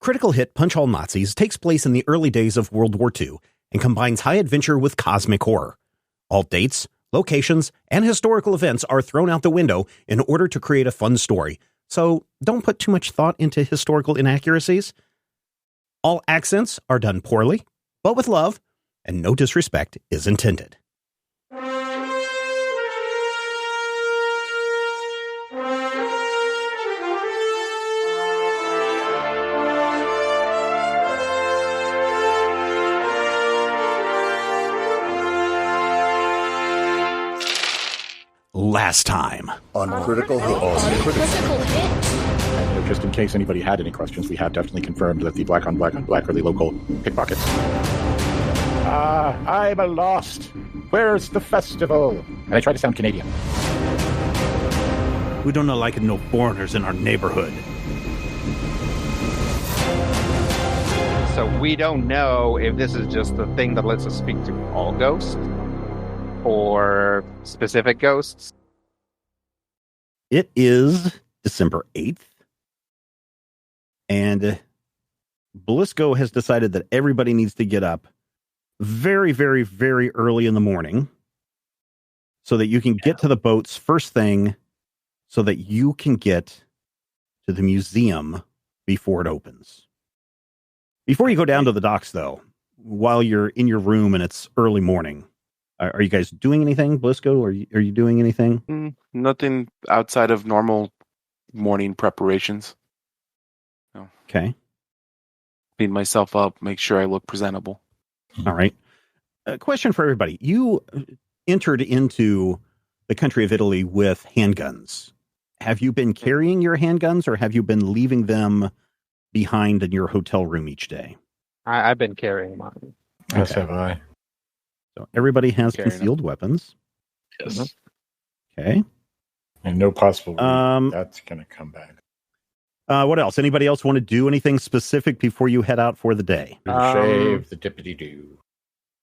Critical hit Punch All Nazis takes place in the early days of World War II and combines high adventure with cosmic horror. All dates, locations, and historical events are thrown out the window in order to create a fun story, so don't put too much thought into historical inaccuracies. All accents are done poorly, but with love, and no disrespect is intended. Last time on Critical Hit. Just in case anybody had any questions, we have definitely confirmed that the black on black are the local pickpockets. I'm lost. Where's the festival? And I try to sound Canadian. We don't like no foreigners in our neighborhood. So we don't know if this is just the thing that lets us speak to all ghosts or specific ghosts. It is December 8th, and Blisco has decided that everybody needs to get up very, very, very early in the morning so that you can get to the boats first thing so that you can get to the museum before it opens. Before you go down to the docks, though, while you're in your room and it's early morning, are you guys doing anything, Blisco? Are you doing anything? Nothing outside of normal morning preparations. No. Okay. Clean myself up, make sure I look presentable. All right. A question for everybody. You entered into the country of Italy with handguns. Have you been carrying your handguns or have you been leaving them behind in your hotel room each day? I've been carrying mine. Yes, have I. So everybody has Carrying concealed weapons. Yes. Okay. And no possible reason that's going to come back. What else? Anybody else want to do anything specific before you head out for the day? Shave the dippity-doo.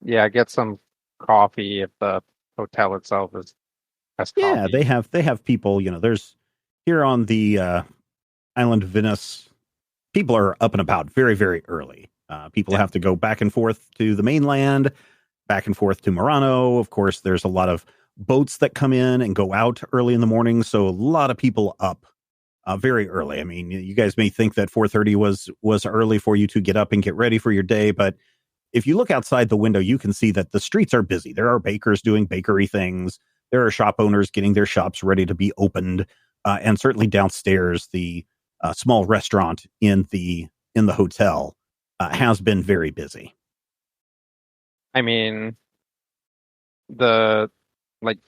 Yeah, get some coffee if the hotel itself has coffee. Yeah, they have people, there's here on the island of Venice, people are up and about very, very early. People have to go back and forth to the mainland, back and forth to Murano. Of course, there's a lot of boats that come in and go out early in the morning. So a lot of people up very early. I mean, you guys may think that 4:30 was early for you to get up and get ready for your day. But if you look outside the window, you can see that the streets are busy. There are bakers doing bakery things. There are shop owners getting their shops ready to be opened. And certainly downstairs, the small restaurant in the hotel has been very busy. I mean,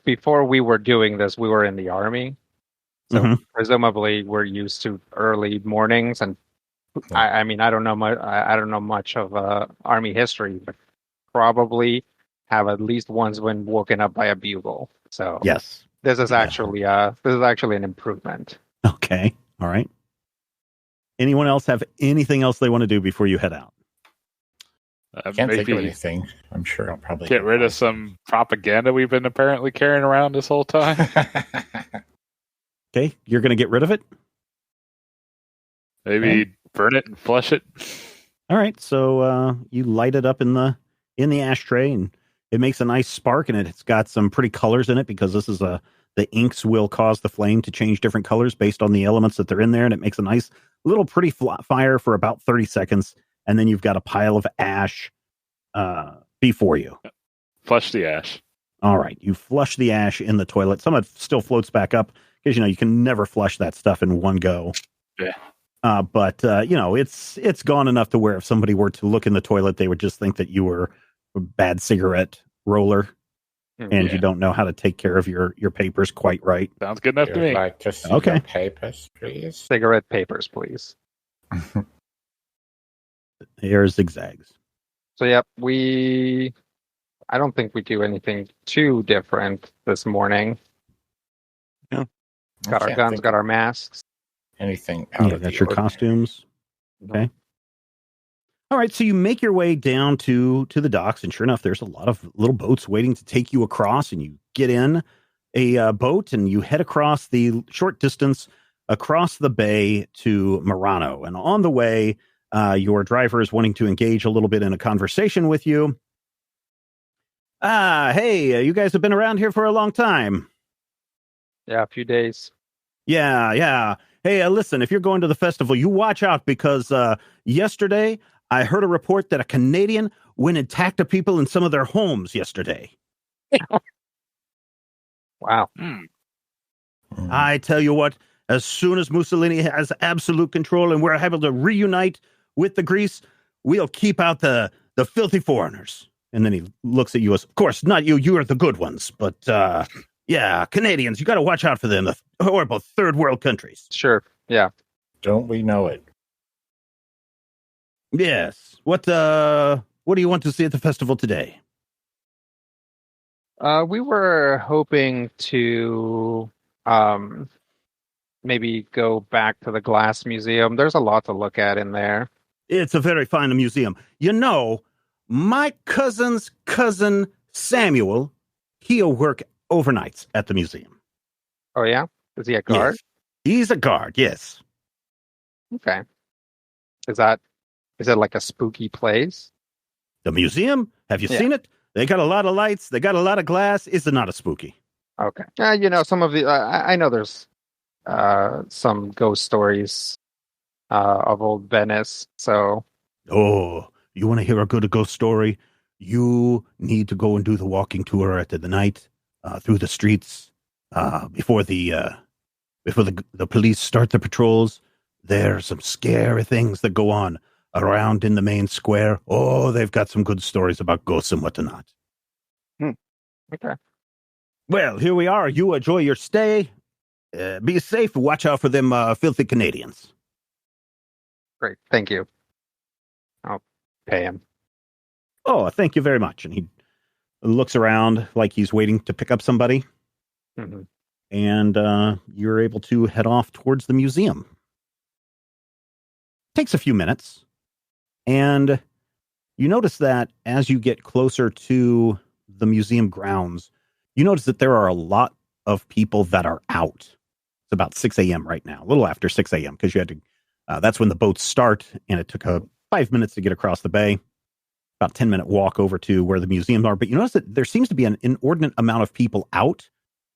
before we were doing this, we were in the army. So presumably we're used to early mornings. And I mean, I don't know much of army history, but probably have at least once been woken up by a bugle. So yes, this is actually an improvement. Okay. All right. Anyone else have anything else they want to do before you head out? Can't think of anything. I'm sure I'll probably get rid of some propaganda we've been apparently carrying around this whole time. Okay, you're going to get rid of it? Maybe burn it and flush it. All right, so you light it up in the ashtray, and it makes a nice spark, and it's got some pretty colors in it because this is the inks will cause the flame to change different colors based on the elements that they're in there, and it makes a nice little pretty fire for about 30 seconds. And then you've got a pile of ash before you. Flush the ash. All right. You flush the ash in the toilet. Some of it still floats back up because, you can never flush that stuff in one go. Yeah. But it's gone enough to where if somebody were to look in the toilet, they would just think that you were a bad cigarette roller and you don't know how to take care of your papers quite right. Sounds good enough to me. Like to see your papers, please. Cigarette papers, please. Here's zigzags. So, yep, I don't think we do anything too different this morning. Yeah. Got our guns, got our masks. Anything out of that's your costumes. Okay. All right, so you make your way down to the docks, and sure enough, there's a lot of little boats waiting to take you across, and you get in a boat, and you head across the short distance across the bay to Murano. And on the way, Your driver is wanting to engage a little bit in a conversation with you. Hey, you guys have been around here for a long time. Yeah, a few days. Yeah. Hey, listen, if you're going to the festival, you watch out because yesterday I heard a report that a Canadian went and attacked the people in some of their homes yesterday. Wow. I tell you what, as soon as Mussolini has absolute control and we're able to reunite with the Greece, we'll keep out the filthy foreigners. And then he looks at you as, of course, not you. You are the good ones. But, yeah, Canadians, you got to watch out for them. The horrible third world countries. Sure. Yeah. Don't we know it? Yes. What do you want to see at the festival today? We were hoping to maybe go back to the Glass Museum. There's a lot to look at in there. It's a very fine museum. You know, my cousin's cousin Samuel, he'll work overnights at the museum. Oh, yeah? Is he a guard? Yes. He's a guard, yes. Okay. Is it like a spooky place? The museum? Have you seen it? They got a lot of lights. They got a lot of glass. It's not a spooky. Okay. Some of the I know there's some ghost stories of old Venice. So. Oh, you want to hear a good ghost story? You need to go and do the walking tour at the night through the streets before the police start the patrols. There are some scary things that go on around in the main square. Oh, they've got some good stories about ghosts and whatnot. Okay. Well, here we are. You enjoy your stay. Be safe. Watch out for them filthy Canadians. Great. Thank you. I'll pay him. Oh, thank you very much. And he looks around like he's waiting to pick up somebody. Mm-hmm. And you're able to head off towards the museum. Takes a few minutes. And you notice that as you get closer to the museum grounds, you notice that there are a lot of people that are out. It's about 6 a.m. right now, a little after 6 a.m. because you had to, that's when the boats start, and it took 5 minutes to get across the bay. About 10-minute walk over to where the museums are. But you notice that there seems to be an inordinate amount of people out.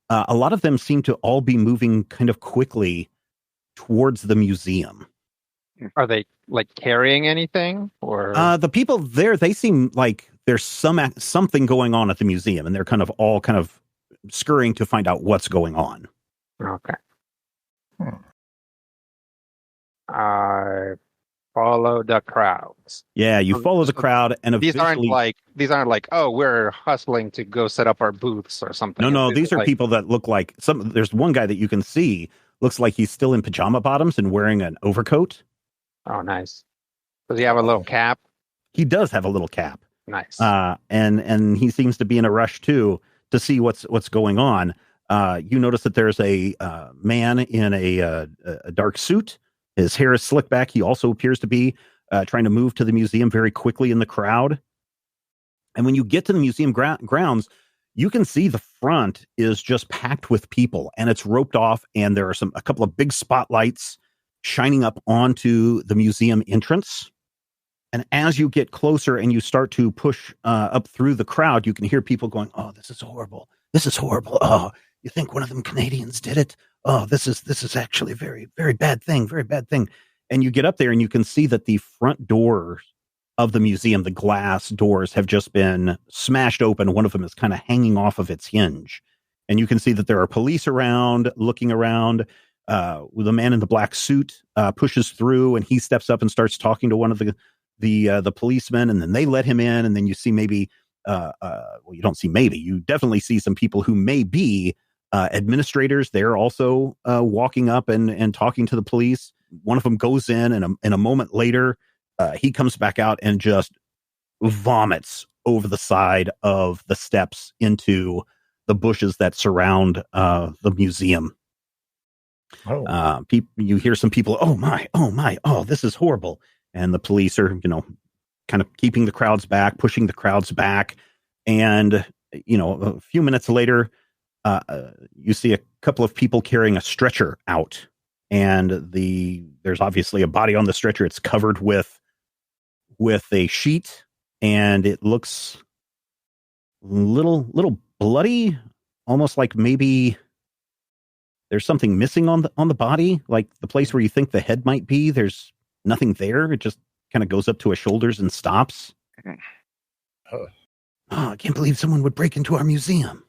A lot of them seem to all be moving kind of quickly towards the museum. Are they like carrying anything, or the people there? They seem like there's something going on at the museum, and they're all scurrying to find out what's going on. Okay. I follow the crowds. Yeah, you follow the crowd, and these aren't like oh, we're hustling to go set up our booths or something. No, these are people that look like there's one guy that you can see looks like he's still in pajama bottoms and wearing an overcoat. Oh, nice. Does he have a little cap? He does have a little cap. Nice. And he seems to be in a rush too to see what's going on. You notice that there's a man in a dark suit. His hair is slicked back. He also appears to be trying to move to the museum very quickly in the crowd. And when you get to the museum grounds, you can see the front is just packed with people, and it's roped off, and there are a couple of big spotlights shining up onto the museum entrance. And as you get closer and you start to push up through the crowd, you can hear people going, "Oh, this is horrible. This is horrible. Oh, you think one of them Canadians did it? Oh, this is actually very, very bad thing. Very bad thing." And you get up there and you can see that the front doors of the museum, the glass doors, have just been smashed open. One of them is kind of hanging off of its hinge. And you can see that there are police around, looking around. With a man in the black suit pushes through, and he steps up and starts talking to one of the policemen, and then they let him in. And then you see maybe, you don't see maybe, you definitely see some people who may be administrators. They're also walking up and talking to the police. One of them goes in, and a moment later, he comes back out and just vomits over the side of the steps into the bushes that surround the museum. Oh. You hear some people, oh my, this is horrible. And the police are, kind of keeping the crowds back, pushing the crowds back. And, a few minutes later, you see a couple of people carrying a stretcher out. And there's obviously a body on the stretcher. It's covered with with a sheet, and it looks little bloody, almost like maybe there's something missing on the body, like the place where you think the head might be. There's nothing there. It just kind of goes up to his shoulders and stops. Oh. Oh, I can't believe someone would break into our museum.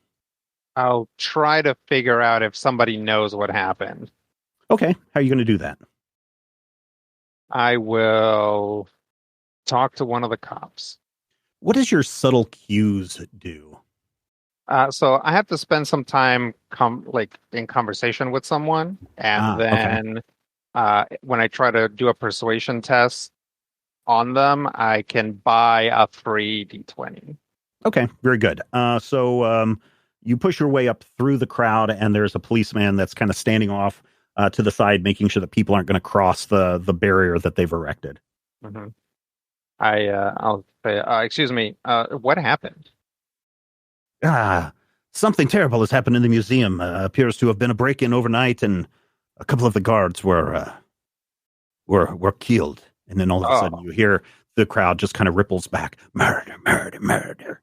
I'll try to figure out if somebody knows what happened. Okay, how are you going to do that? I will talk to one of the cops. What does your subtle cues do? So I have to spend some time in conversation with someone, and then when I try to do a persuasion test on them, I can buy a free D20. Okay, very good. So you push your way up through the crowd, and there's a policeman that's kind of standing off to the side, making sure that people aren't going to cross the barrier that they've erected. Mm-hmm. I'll say, excuse me, what happened? Something terrible has happened in the museum. Appears to have been a break-in overnight, and a couple of the guards were killed. And then all of a sudden, you hear the crowd just kind of ripples back, murder, murder, murder.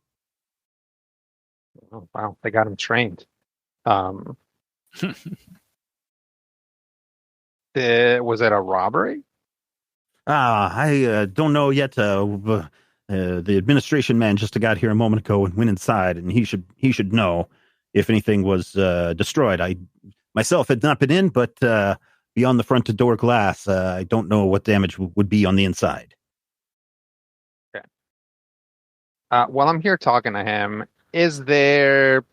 Oh, wow, they got him trained. Was it a robbery? I don't know yet. The administration man just got here a moment ago and went inside, and he should know if anything was destroyed. I myself had not been in, but beyond the front door glass, I don't know what damage would be on the inside. Okay. While I'm here talking to him, is there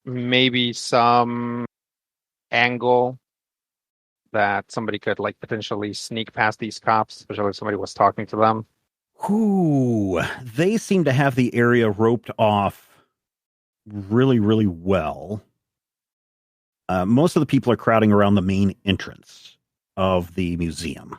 maybe some angle that somebody could potentially sneak past these cops, especially if somebody was talking to them? Ooh, they seem to have the area roped off really, really well. Most of the people are crowding around the main entrance of the museum.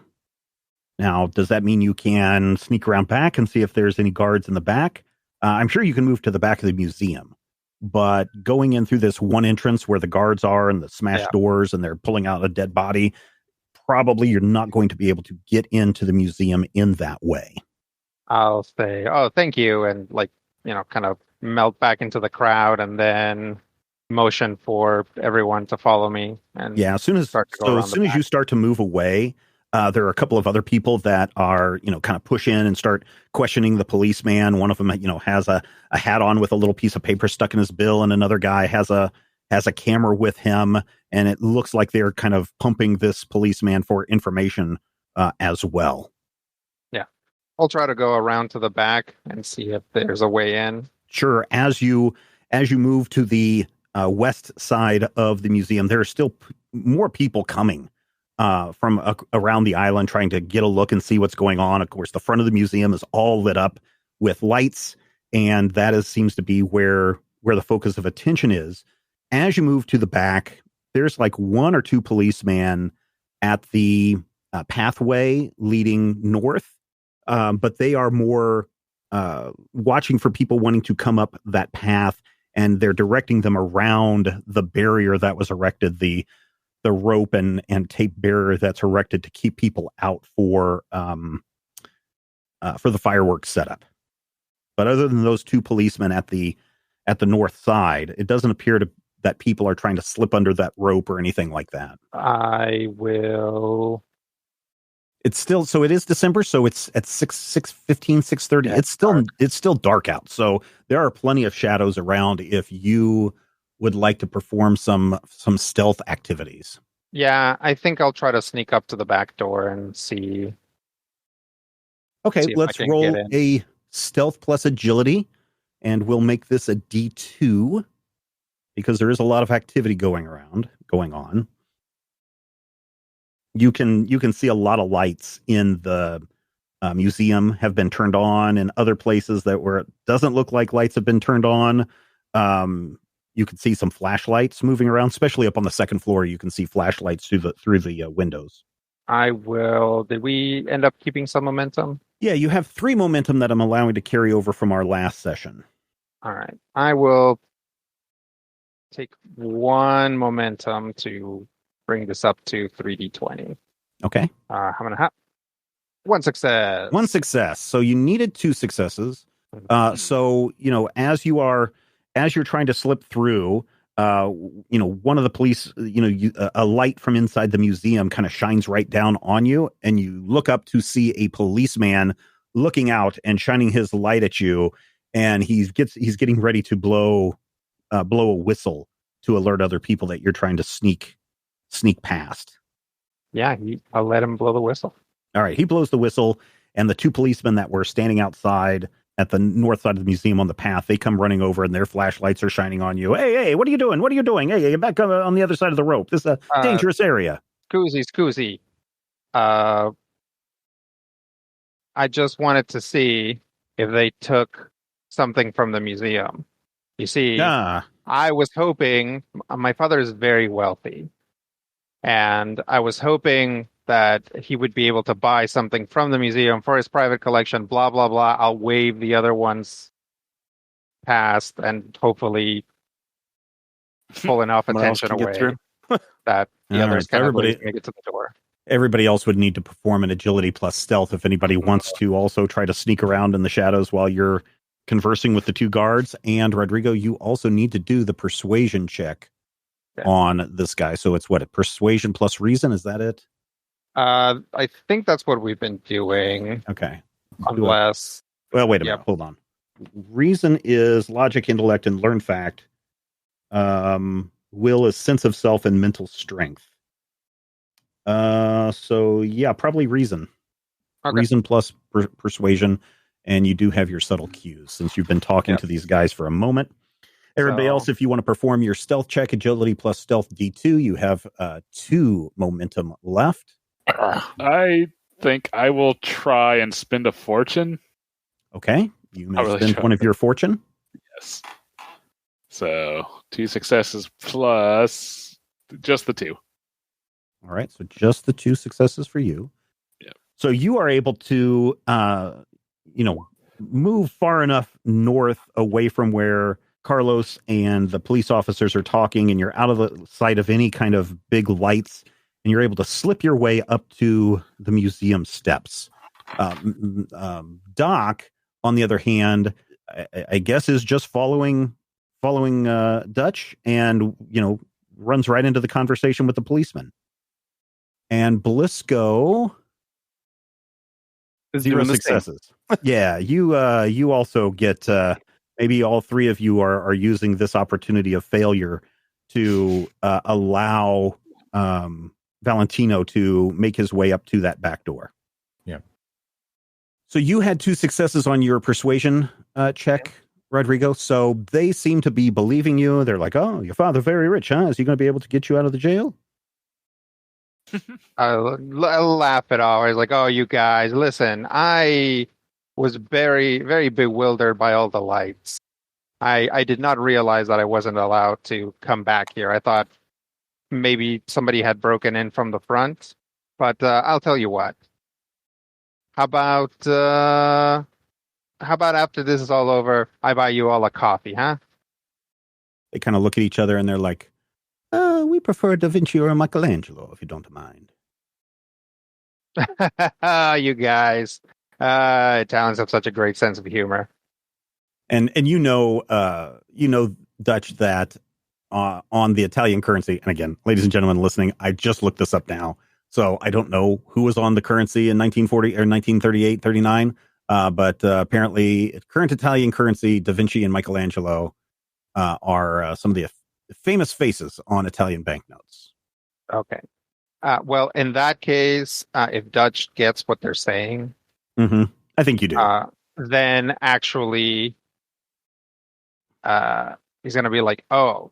Now, does that mean you can sneak around back and see if there's any guards in the back? I'm sure you can move to the back of the museum, but going in through this one entrance where the guards are and the smashed doors and they're pulling out a dead body, probably you're not going to be able to get into the museum in that way. I'll say, oh, thank you, and kind of melt back into the crowd and then motion for everyone to follow me. And as soon as you start to move away, there are a couple of other people that are, kind of push in and start questioning the policeman. One of them, has a hat on with a little piece of paper stuck in his bill, and another guy has a camera with him, and it looks like they're kind of pumping this policeman for information as well. Yeah. I'll try to go around to the back and see if there's a way in. Sure. As you move to the west side of the museum, there are still more people coming from around the island trying to get a look and see what's going on. Of course, the front of the museum is all lit up with lights, and that seems to be where the focus of attention is. As you move to the back, there's one or two policemen at the pathway leading north, but they are more watching for people wanting to come up that path, and they're directing them around the barrier that was erected, the rope and tape barrier that's erected to keep people out for the fireworks setup. But other than those two policemen at the north side, it doesn't appear that people are trying to slip under that rope or anything like that. I will. It's still, so it is December, so it's at 6:15, 6:30. Yeah, it's still dark out, so there are plenty of shadows around if you would like to perform some stealth activities. Yeah, I think I'll try to sneak up to the back door and see. Okay, let's roll a stealth plus agility, and we'll make this a D2 because there is a lot of activity going on. You can see a lot of lights in the museum have been turned on, and other places where it doesn't look like lights have been turned on. You can see some flashlights moving around, especially up on the second floor. You can see flashlights through the windows. I will. Did we end up keeping some momentum? Yeah, you have 3 momentum that I'm allowing to carry over from our last session. All right. I will take 1 momentum to bring this up to 3d20. Okay. How many? One success. One success. So you needed 2 successes. So, as you're trying to slip through, one of the police, a light from inside the museum kind of shines right down on you, and you look up to see a policeman looking out and shining his light at you, and he's getting ready to blow a whistle to alert other people that you're trying to sneak past. Yeah, I'll let him blow the whistle. All right, he blows the whistle, and the 2 policemen that were standing outside at the north side of the museum on the path, they come running over, and their flashlights are shining on you. Hey, what are you doing? What are you doing? Hey, get back on the other side of the rope. This is a dangerous area. Scoozy. I just wanted to see if they took something from the museum. You see, I was hoping, my father is very wealthy, and I was hoping that he would be able to buy something from the museum for his private collection, blah, blah, blah. I'll waive the other ones past and hopefully pull enough attention away that the others can make it to the door. Everybody else would need to perform an agility plus stealth if anybody wants to also try to sneak around in the shadows while you're conversing with the 2 guards. And Rodrigo, you also need to do the persuasion check on this guy. So it's what, a persuasion plus reason? Is that it? I think that's what we've been doing. Okay. Unless... Well, wait a minute. Hold on. Reason is logic, intellect, and learn fact. Will is sense of self and mental strength. So yeah, probably reason. Okay. Reason plus persuasion, and you do have your subtle cues since you've been talking to these guys for a moment. Everybody else, if you want to perform your stealth check, agility plus stealth D2, you have 2 momentum left. I think I will try and spend a fortune. Okay, you may spend one of your fortune. Yes. So 2 successes plus just the 2. All right, so just the 2 successes for you. Yeah. So you are able to, move far enough north away from where Carlos and the police officers are talking, and you're out of the sight of any kind of big lights, and you're able to slip your way up to the museum steps. Doc, on the other hand, I guess is just following Dutch, and runs right into the conversation with the policeman. And Blisco, 0 successes. Yeah, you also get maybe all 3 of you are using this opportunity of failure to allow Valentino to make his way up to that back door. Yeah. So you had 2 successes on your persuasion check, Rodrigo. So they seem to be believing you. They're like, "Oh, your father very rich, huh? Is he going to be able to get you out of the jail?" I'll laugh it off. I was like, "Oh, you guys, listen, I was very, very bewildered by all the lights. I did not realize that I wasn't allowed to come back here. I thought maybe somebody had broken in from the front, but I'll tell you what. How about after this is all over, I buy you all a coffee, huh?" They kind of look at each other and they're like, "We prefer Da Vinci or Michelangelo, if you don't mind." You guys, Italians have such a great sense of humor. And Dutch, that on the Italian currency, and again, ladies and gentlemen listening, I just looked this up now, so I don't know who was on the currency in 1940 or 1938, 39, but apparently current Italian currency, Da Vinci and Michelangelo are some of the famous faces on Italian banknotes. Okay. Well, in that case, if Dutch gets what they're saying, I think you do. Then actually, he's going to be like, oh,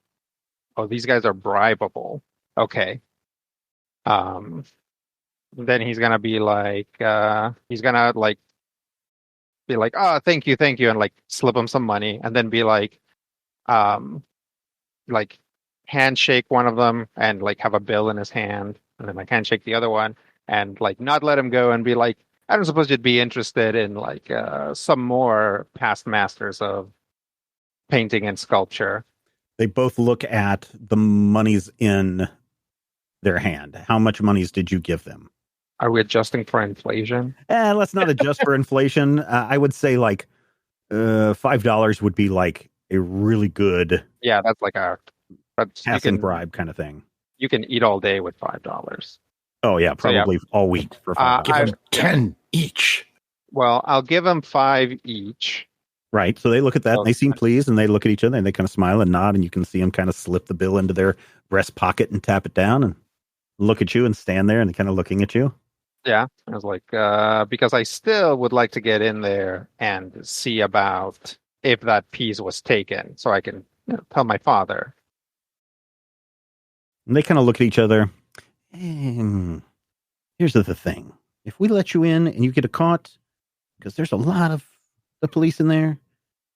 these guys are bribable. Okay. Then he's going to be like, oh, thank you, and like slip him some money, and then be like handshake one of them and like have a bill in his hand, and then like handshake the other one and like not let him go and be like, I don't suppose you'd be interested in like some more past masters of painting and sculpture. They both look at the monies in their hand. How much monies did you give them? Are we adjusting for inflation? Let's not adjust for inflation. I would say like $5 would be like a really good Yeah, that's passing bribe kind of thing. You can eat all day with $5. Oh yeah, probably all week for $5. Give them 10 each. Well, I'll give them 5 each. Right. So they look at that and they seem pleased and they look at each other and they kind of smile and nod and you can see them kind of slip the bill into their breast pocket and tap it down and look at you and stand there and kind of looking at you. Yeah. I was like, because I still would like to get in there and see about if that piece was taken so I can tell my father. And they kind of look at each other. Here's the thing. If we let you in and you get caught, because there's a lot of the police in there,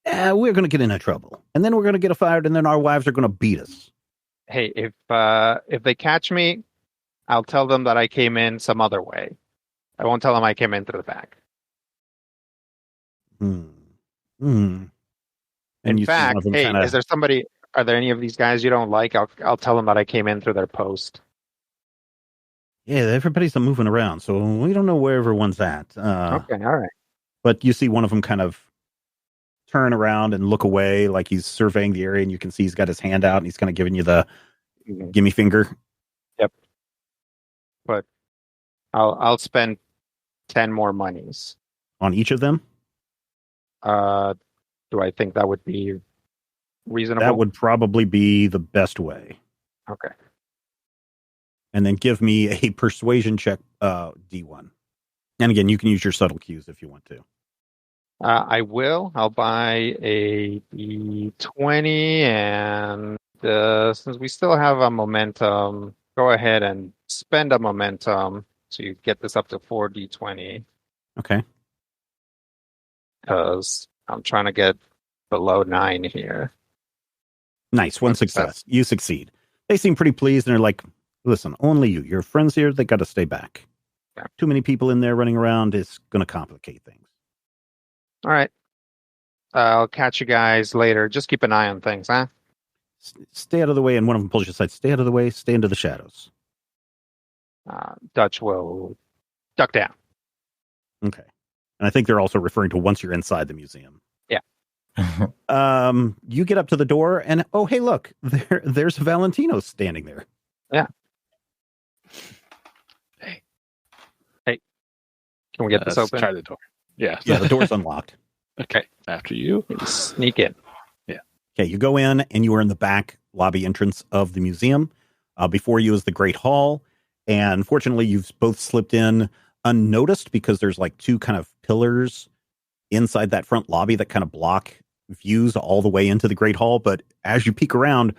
we're going to get into trouble. And then we're going to get fired, and then our wives are going to beat us. Hey, if they catch me, I'll tell them that I came in some other way. I won't tell them I came in through the back. And in fact, hey, is there somebody? Are there any of these guys you don't like? I'll tell them that I came in through their post. Yeah, everybody's moving around, so we don't know where everyone's at. Okay, all right. But you see one of them kind of turn around and look away like he's surveying the area, and you can see he's got his hand out and he's kind of giving you the gimme finger. Yep. But I'll spend 10 more monies. On each of them? Do I think that would be reasonable? That would probably be the best way. Okay. And then give me a persuasion check, D1. And again, you can use your subtle cues if you want to. I will. I'll buy a D20, and since we still have a momentum, go ahead and spend a momentum to get this up to 4D20. Okay. Because I'm trying to get below 9 here. Nice. One success. You succeed. They seem pretty pleased, and they're like, listen, only you. Your friends here, they got to stay back. Yeah. Too many people in there running around is going to complicate things. All right. I'll catch you guys later. Just keep an eye on things, huh? Stay out of the way, and one of them pulls you aside. Stay out of the way. Stay into the shadows. Dutch will duck down. Okay. And I think they're also referring to once you're inside the museum. Yeah. You get up to the door, and oh, hey, look, there's Valentino standing there. Yeah. Hey. Can we get this open? Try the door. Yeah. Yeah, the door's unlocked. Okay. After you. Sneak in. Yeah. Okay, you go in, and you are in the back lobby entrance of the museum. Before you is the Great Hall. And fortunately, you've both slipped in unnoticed because there's like two kind of pillars inside that front lobby that kind of block views all the way into the Great Hall. But as you peek around,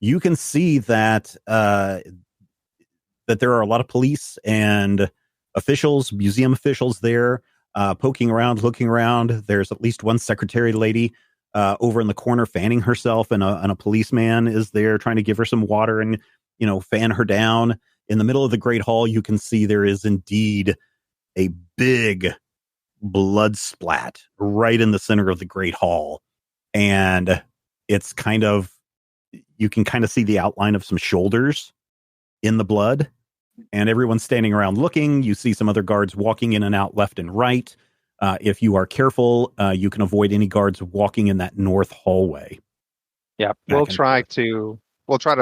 you can see that that there are a lot of police and officials, museum officials there, poking around, looking around. There's at least one secretary lady over in the corner fanning herself, and a policeman is there trying to give her some water and, fan her down. In the middle of the Great Hall, you can see there is indeed a big blood splat right in the center of the Great Hall. And it's you can kind of see the outline of some shoulders in the blood, and everyone's standing around looking. You see some other guards walking in and out left and right. If you are careful, you can avoid any guards walking in that north hallway. Yeah, we'll try to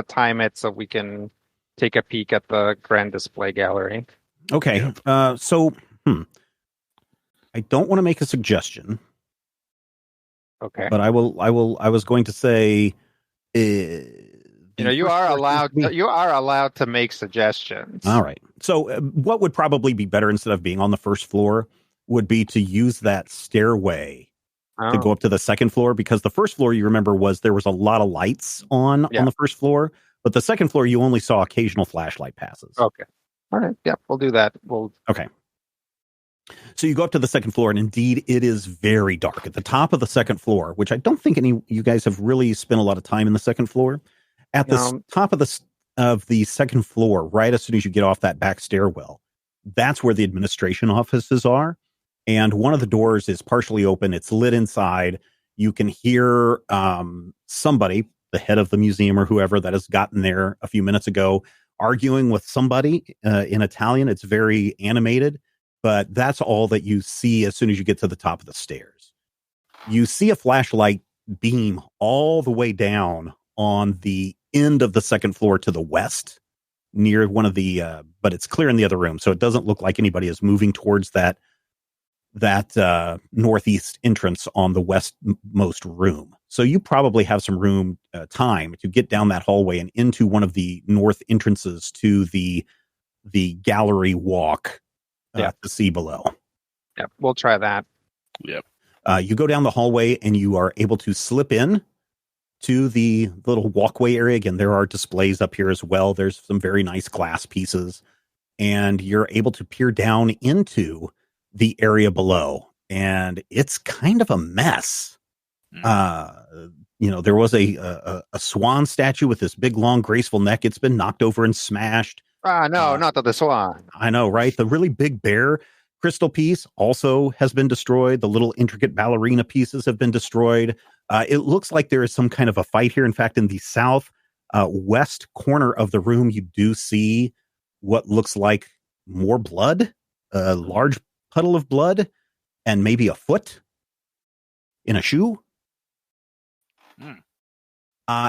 time it so we can take a peek at the grand display gallery. Okay. So I don't want to make a suggestion. Okay. But I was going to say, you are allowed to make suggestions. All right. So what would probably be better instead of being on the first floor would be to use that stairway to go up to the second floor, because the first floor, you remember, there was a lot of lights on the first floor, but the second floor, you only saw occasional flashlight passes. Okay. All right. Yeah, we'll do that. Okay. So you go up to the second floor, and indeed, it is very dark. At the top of the second floor, which I don't think you guys have really spent a lot of time in the second floor. At the top of the second floor, right as soon as you get off that back stairwell, that's where the administration offices are. And one of the doors is partially open. It's lit inside. You can hear somebody, the head of the museum or whoever that has gotten there a few minutes ago, arguing with somebody in Italian. It's very animated, but that's all that you see as soon as you get to the top of the stairs. You see a flashlight beam all the way down on the end of the second floor to the west, near one of the, but it's clear in the other room, so it doesn't look like anybody is moving towards that northeast entrance on the westmost room. So you probably have some room, time to get down that hallway and into one of the north entrances to the gallery walk to see below. Yep, we'll try that. Yep. You go down the hallway and you are able to slip in to the little walkway area. Again, there are displays up here as well. There's some very nice glass pieces, and you're able to peer down into the area below, and it's kind of a mess. There was a swan statue with this big, long, graceful neck. It's been knocked over and smashed. No, not the swan. I know, right? The really big bear crystal piece also has been destroyed. The little intricate ballerina pieces have been destroyed. It looks like there is some kind of a fight here. In fact, in the south west corner of the room, you do see what looks like more blood, a large puddle of blood, and maybe a foot in a shoe.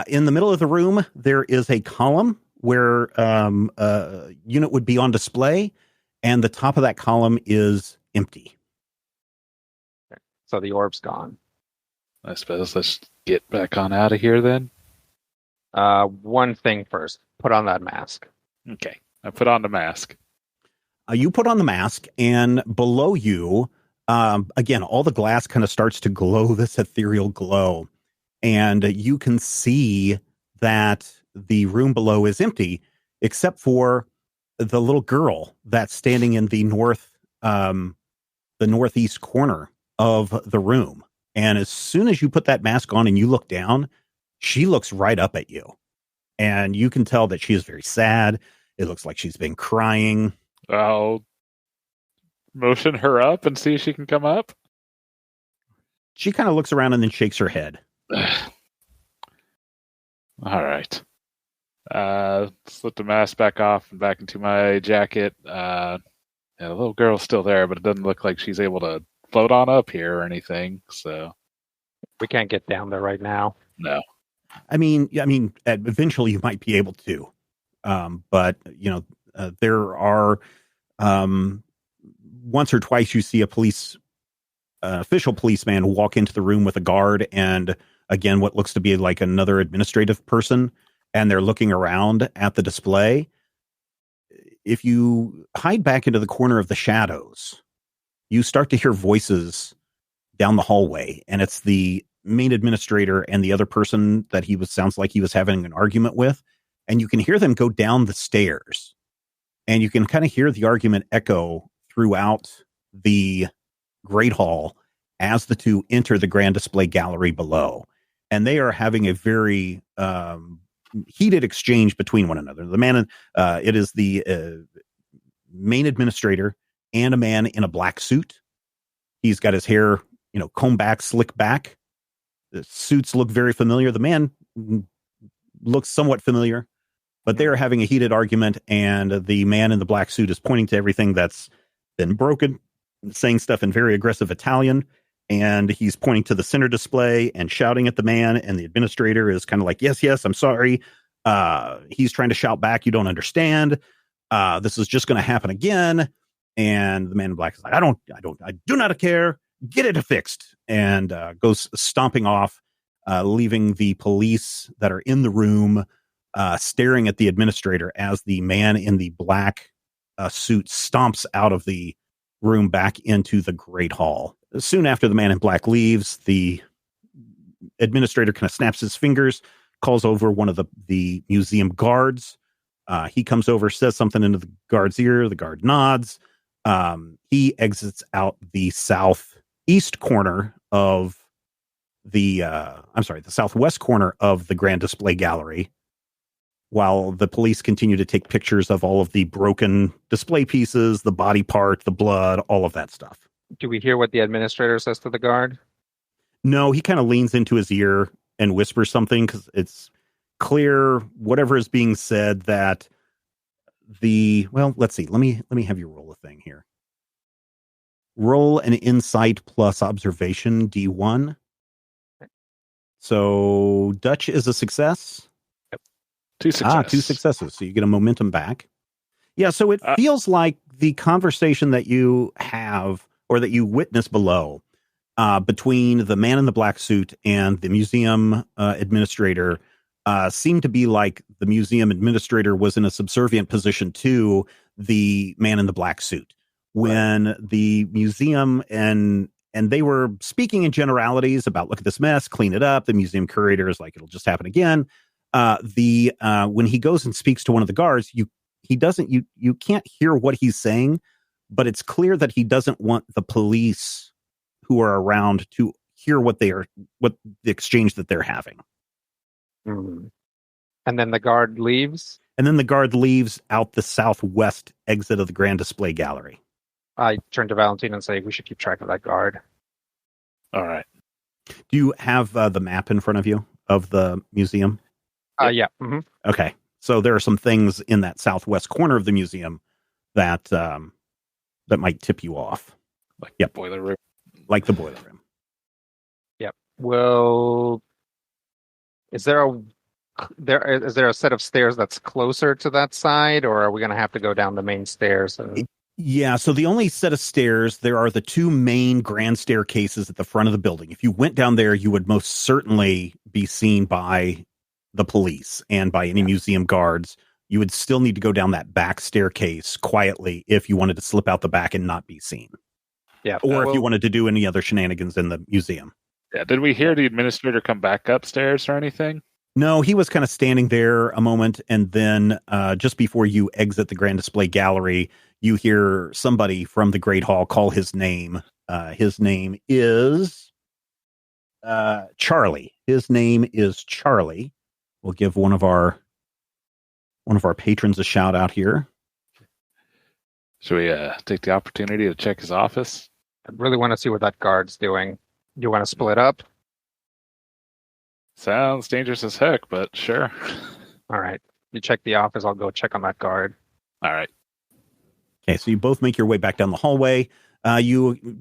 In the middle of the room, there is a column where a unit would be on display, and the top of that column is empty. So the orb's gone. I suppose let's get back on out of here then. One thing first. Put on that mask. Okay. I put on the mask. You put on the mask, and below you, again, all the glass kind of starts to glow this ethereal glow. And you can see that the room below is empty, except for the little girl that's standing in the northeast corner of the room. And as soon as you put that mask on and you look down, she looks right up at you. And you can tell that she is very sad. It looks like she's been crying. I'll motion her up and see if she can come up. She kind of looks around and then shakes her head. All right. Slip the mask back off and back into my jacket. The little girl's still there, but it doesn't look like she's able to float on up here or anything. So we can't get down there right now. No. I mean, eventually you might be able to. But there are once or twice you see a official policeman walk into the room with a guard and, again, what looks to be like another administrative person, and they're looking around at the display. If you hide back into the corner of the shadows, you start to hear voices down the hallway, and it's the main administrator and the other person that sounds like he was having an argument with, and you can hear them go down the stairs, and you can kind of hear the argument echo throughout the Great Hall as the two enter the grand display gallery below. And they are having a very heated exchange between one another. It is the main administrator and a man in a black suit. He's got his hair, combed back, slicked back. The suits look very familiar. The man looks somewhat familiar, but they are having a heated argument, and the man in the black suit is pointing to everything that's been broken, saying stuff in very aggressive Italian, and he's pointing to the center display and shouting at the man, and the administrator is kind of like, yes, I'm sorry. He's trying to shout back, you don't understand. This is just going to happen again. And the man in black is like, I do not care. Get it fixed. And goes stomping off, leaving the police that are in the room staring at the administrator as the man in the black suit stomps out of the room back into the Great Hall. Soon after the man in black leaves, the administrator kind of snaps his fingers, calls over one of the museum guards. He comes over, says something into the guard's ear. The guard nods. He exits out the southeast corner of the southwest corner of the Grand Display Gallery, while the police continue to take pictures of all of the broken display pieces, the body part, the blood, all of that stuff. Do we hear what the administrator says to the guard? No, he kind of leans into his ear and whispers something, because it's clear, whatever is being said, that let's see. Let me have you roll a thing here. Roll an insight plus observation D1. So Dutch is a success. Yep. 2 successes. 2 successes. So you get a momentum back. Yeah, so it feels like the conversation that you have or that you witness below between the man in the black suit and the museum administrator seemed to be like the museum administrator was in a subservient position to the man in the black suit. When the museum and they were speaking in generalities about, look at this mess, clean it up. The museum curator is like, it'll just happen again. When he goes and speaks to one of the guards, you can't hear what he's saying, but it's clear that he doesn't want the police who are around to hear what the exchange that they're having. Mm. And then the guard leaves? And then the guard leaves out the southwest exit of the grand display gallery. I turn to Valentine and say, we should keep track of that guard. All right. Do you have the map in front of you of the museum? Yeah. Mm-hmm. Okay. So there are some things in that southwest corner of the museum that might tip you off. Like the boiler room. Like the boiler room. Yep. Well, is there a set of stairs that's closer to that side, or are we going to have to go down the main stairs? Yeah, so the only set of stairs, there are the 2 main grand staircases at the front of the building. If you went down there, you would most certainly be seen by the police and by any museum guards. You would still need to go down that back staircase quietly if you wanted to slip out the back and not be seen. Yeah. Or if you wanted to do any other shenanigans in the museum. Yeah. Did we hear the administrator come back upstairs or anything? No, he was kind of standing there a moment, and then just before you exit the grand display gallery, you hear somebody from the Great Hall call his name. His name is Charlie. His name is Charlie. We'll give one of our patrons a shout out here. Should we take the opportunity to check his office? I really want to see what that guard's doing. Do you want to split up? Sounds dangerous as heck, but sure. All right. You check the office. I'll go check on that guard. All right. Okay, so you both make your way back down the hallway. You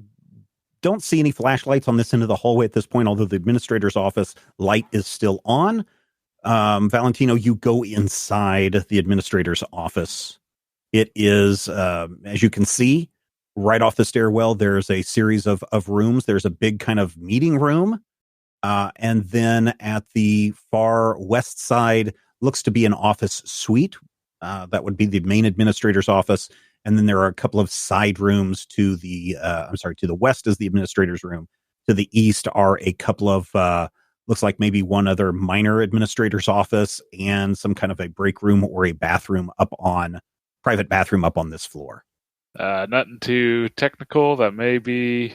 don't see any flashlights on this end of the hallway at this point, although the administrator's office light is still on. Valentino, you go inside the administrator's office. It is, as you can see, right off the stairwell, there's a series of rooms. There's a big kind of meeting room. And then at the far west side looks to be an office suite. That would be the main administrator's office. And then there are a couple of side rooms to the west is the administrator's room. To the east are a couple of, looks like maybe one other minor administrator's office and some kind of a break room or a private bathroom up on this floor. Nothing too technical. That may be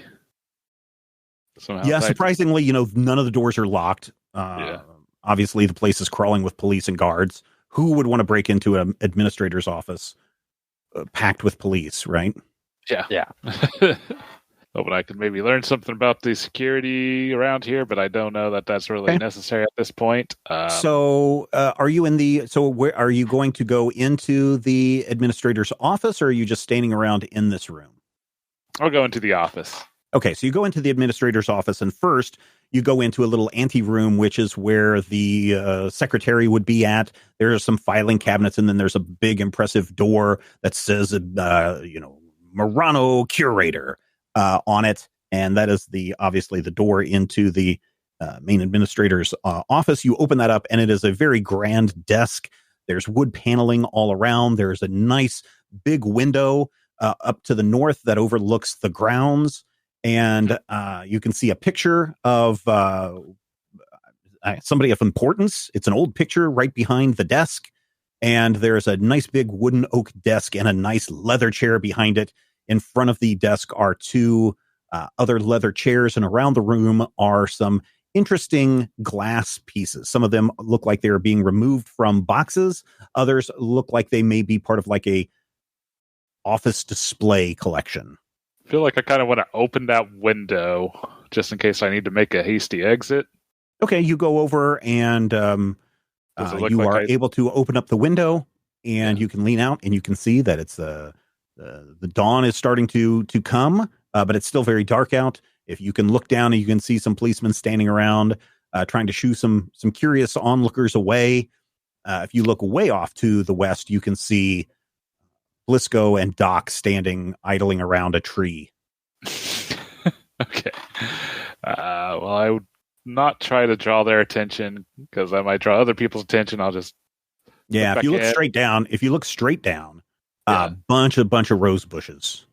somehow. Yeah, surprisingly, none of the doors are locked. Obviously, the place is crawling with police and guards. Who would want to break into an administrator's office packed with police, right? Yeah. Hoping I could maybe learn something about the security around here, but I don't know that that's really necessary at this point. So are you where are you going to go into the administrator's office, or are you just standing around in this room? I'll go into the office. Okay, so you go into the administrator's office, and first you go into a little anteroom, which is where the secretary would be at. There are some filing cabinets, and then there's a big, impressive door that says, Murano Curator on it, and that is obviously the door into the main administrator's office. You open that up, and it is a very grand desk. There's wood paneling all around. There's a nice big window up to the north that overlooks the grounds. And you can see a picture of somebody of importance. It's an old picture right behind the desk. And there's a nice big wooden oak desk and a nice leather chair behind it. In front of the desk are two other leather chairs. And around the room are some interesting glass pieces. Some of them look like they are being removed from boxes. Others look like they may be part of like a office display collection. I feel like I kind of want to open that window just in case I need to make a hasty exit. Okay, you go over and you are able to open up the window. and you can lean out and you can see that it's the dawn is starting to come, but it's still very dark out. If you can look down and you can see some policemen standing around trying to shoo some curious onlookers away. If you look way off to the west, you can see Blisco and Doc standing idling around a tree. Okay. Well, I would not try to draw their attention because I might draw other people's attention. I'll just if you look straight down, bunch of rose bushes.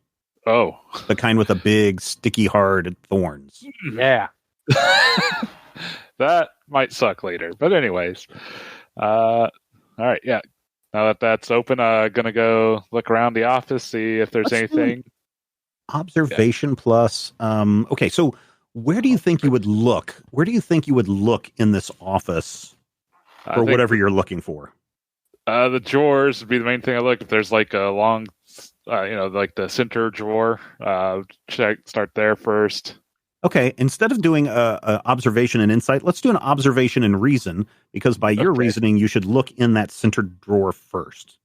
Oh, the kind with the big sticky hard thorns. Yeah. That might suck later. But anyways, all right, yeah. Now that that's open, gonna go look around the office, see if there's anything. Observation plus. Okay, so where do you think you would look? Where do you think you would look in this office for whatever you're looking for? The drawers would be the main thing I look. If there's like a long, like the center drawer, start there first. Okay, instead of doing a observation and insight, let's do an observation and reason, because by your reasoning, you should look in that center drawer first.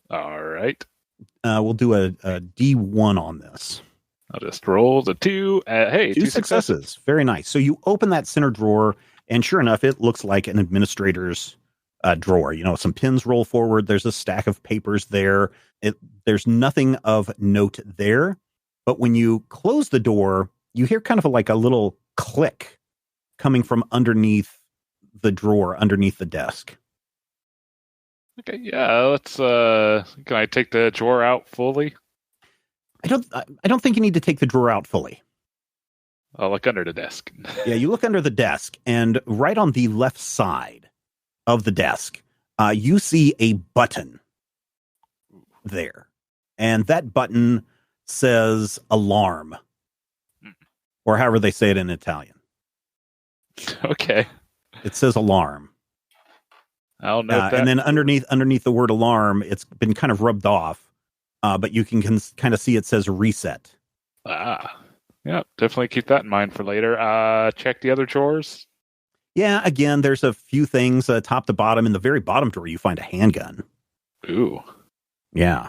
All right. We'll do a D1 on this. I'll just roll the 2. Hey, two successes. Very nice. So you open that center drawer, and sure enough, it looks like an administrator's drawer. Some pins roll forward. There's a stack of papers there. There's nothing of note there. But when you close the door, you hear kind of like a little click coming from underneath the drawer, underneath the desk. Okay, yeah, let's can I take the drawer out fully? I don't think you need to take the drawer out fully. I'll look under the desk. Yeah, you look under the desk, and right on the left side of the desk, you see a button there. And that button says alarm. Or however they say it in Italian. Okay. It says alarm. I'll note that. And then underneath the word alarm, it's been kind of rubbed off, but you can kind of see it says reset. Yeah, definitely keep that in mind for later. Check the other drawers. Yeah, again, there's a few things top to bottom. In the very bottom drawer, you find a handgun. Ooh. Yeah.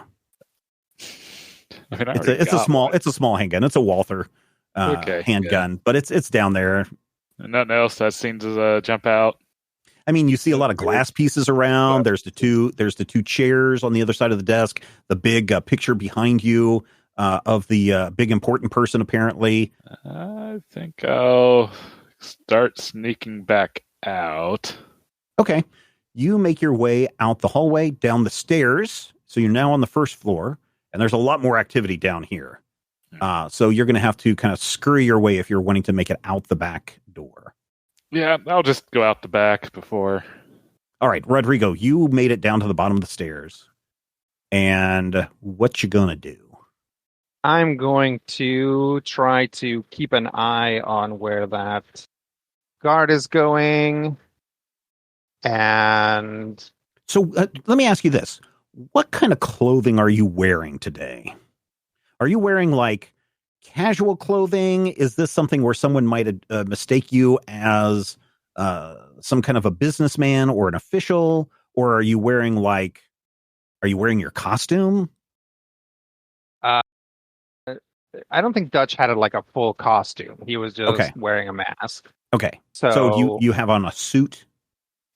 I mean, it's a small handgun. It's a Walther handgun, but it's down there. And nothing else that seems to jump out. I mean, you see a lot of glass pieces around. There's the two chairs on the other side of the desk. The big picture behind you of the big important person, apparently. I think I'll start sneaking back out. Okay. You make your way out the hallway, down the stairs. So you're now on the first floor, and there's a lot more activity down here. So you're going to have to kind of scurry your way if you're wanting to make it out the back door. Yeah, I'll just go out the back before. All right, Rodrigo, you made it down to the bottom of the stairs. And what you going to do? I'm going to try to keep an eye on where that guard is going. And so let me ask you this. What kind of clothing are you wearing today? Are you wearing like casual clothing? Is this something where someone might mistake you as some kind of a businessman or an official? Or are you wearing your costume? I don't think Dutch had a full costume. He was just wearing a mask. Okay. So you have on a suit?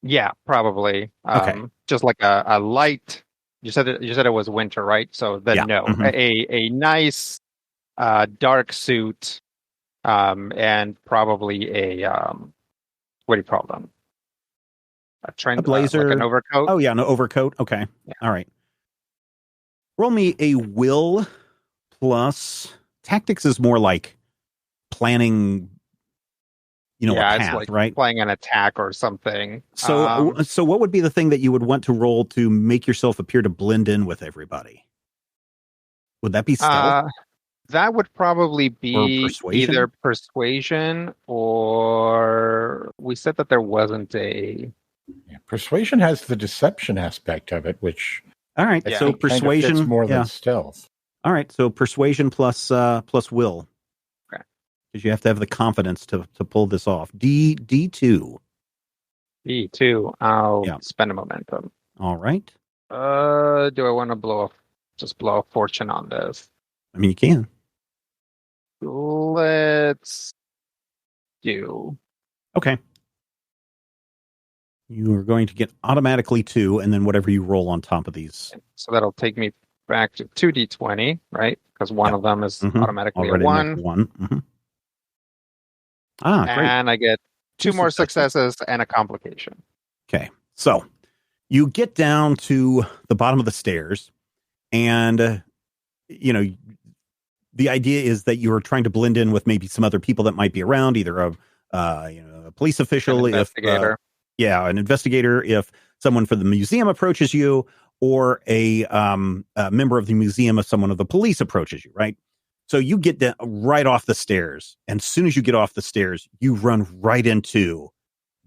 Yeah, probably. Just like a light. You said it was winter, right? So then no, a nice dark suit, and probably a what do you call them? A blazer, like an overcoat. Oh yeah, an overcoat. Okay, yeah. All right. Roll me a will plus tactics is more like planning. A path, it's like right? Playing an attack or something. So what would be the thing that you would want to roll to make yourself appear to blend in with everybody? Would that be stealth? That would probably be persuasion? Either persuasion or we said that there wasn't a... Yeah, persuasion has the deception aspect of it, which... All right, so persuasion... Kind of more than stealth. All right, so persuasion plus will. Because you have to have the confidence to pull this off. D2. D2. I'll spend a momentum. All right. Do I want to just blow a fortune on this? I mean, you can. Let's do. Okay. You are going to get automatically 2, and then whatever you roll on top of these. So that'll take me back to 2d20, right? Because one of them is automatically Already a 1. 1. Mm-hmm. Ah, great. And I get 2 more successes. successes and a complication. Okay. So you get down to the bottom of the stairs, and, the idea is that you're trying to blend in with maybe some other people that might be around, either a police official, An investigator. an investigator, if someone from the museum approaches you, or a member of the museum if someone of the police approaches you, right? So you get down right off the stairs, and as soon as you get off the stairs, you run right into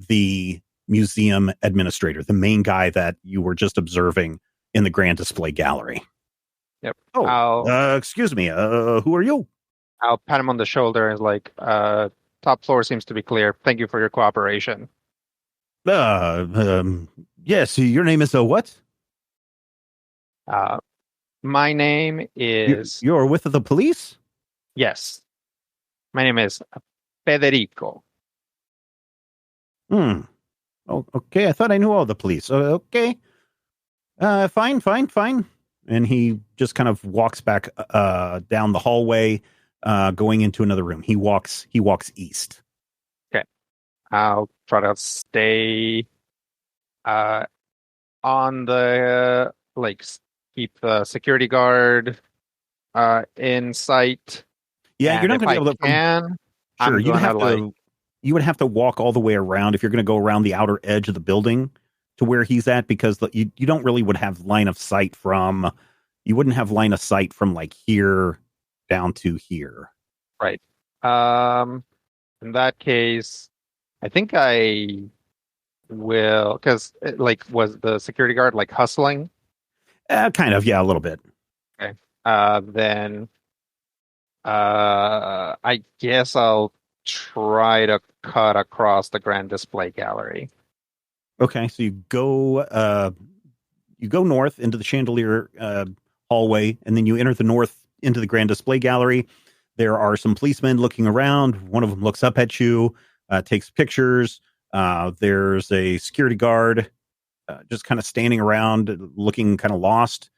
the museum administrator, the main guy that you were just observing in the grand display gallery. Yep. Oh, excuse me. Who are you? I'll pat him on the shoulder and like, top floor seems to be clear. Thank you for your cooperation. Yes, your name is what? My name is... You're with the police? Yes. My name is Federico. Oh, okay. I thought I knew all the police. Okay. Fine. And he just kind of walks back down the hallway, going into another room. He walks east. Okay. I'll try to stay on the keep the security guard in sight. Yeah, you're not going to be able to. Sure, you would have to walk all the way around if you're going to go around the outer edge of the building to where he's at, because you don't really would have line of sight from. You wouldn't have line of sight from like here down to here. Right. In that case, I think I will, because was the security guard hustling? Kind of, yeah, a little bit. Okay. Then I guess I'll try to cut across the grand display gallery. Okay, so you go north into the chandelier hallway, and then you enter the north into the grand display gallery. There are some policemen looking around. One of them looks up at you, takes pictures. There's a security guard just kind of standing around, looking kind of lost.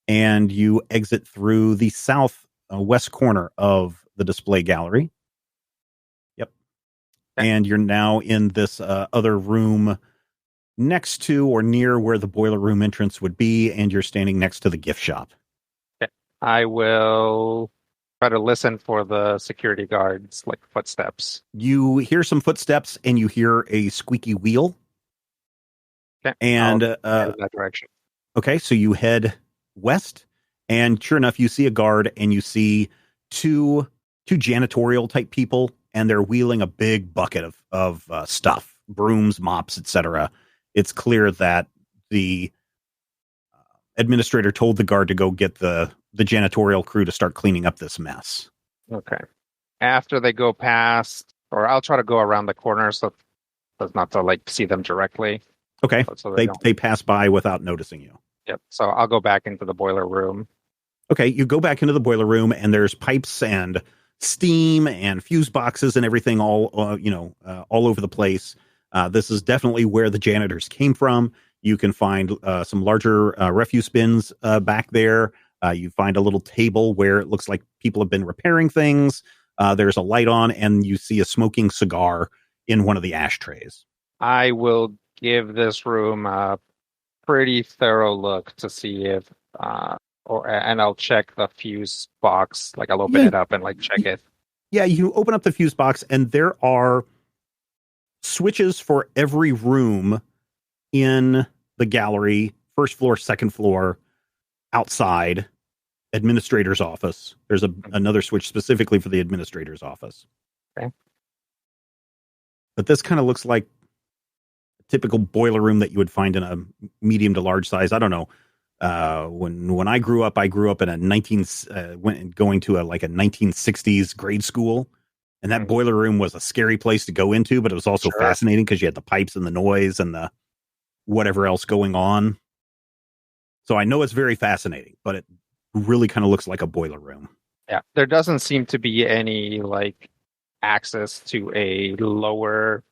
And you exit through the south west corner of the display gallery. Yep. Okay. And you're now in this other room next to or near where the boiler room entrance would be, and you're standing next to the gift shop. Okay. I will try to listen for the security guards, footsteps. You hear some footsteps, and you hear a squeaky wheel. Okay. And head in that direction. Okay, so you head west, and sure enough, you see a guard, and you see two janitorial type people, and they're wheeling a big bucket of stuff, brooms, mops, etc. It's clear that the administrator told the guard to go get the janitorial crew to start cleaning up this mess. Okay. After they go past, or I'll try to go around the corner so as not to see them directly. Okay. So they pass by without noticing you. Yep. So I'll go back into the boiler room. Okay, you go back into the boiler room, and there's pipes and steam and fuse boxes and everything all over the place. This is definitely where the janitors came from. You can find some larger refuse bins back there. You find a little table where it looks like people have been repairing things. There's a light on, and you see a smoking cigar in one of the ashtrays. I will give this room a pretty thorough look to see if, and I'll check the fuse box. I'll open it up and check it. Yeah, you open up the fuse box, and there are switches for every room in the gallery, first floor, second floor, outside, administrator's office. There's another switch specifically for the administrator's office. Okay. But this kind of looks like a typical boiler room that you would find in a medium to large size. I don't know. When I grew up in a going to a 1960s grade school. And that boiler room was a scary place to go into, but it was also fascinating because you had the pipes and the noise and the whatever else going on. So I know it's very fascinating, but it really kind of looks like a boiler room. Yeah, there doesn't seem to be any like access to a lower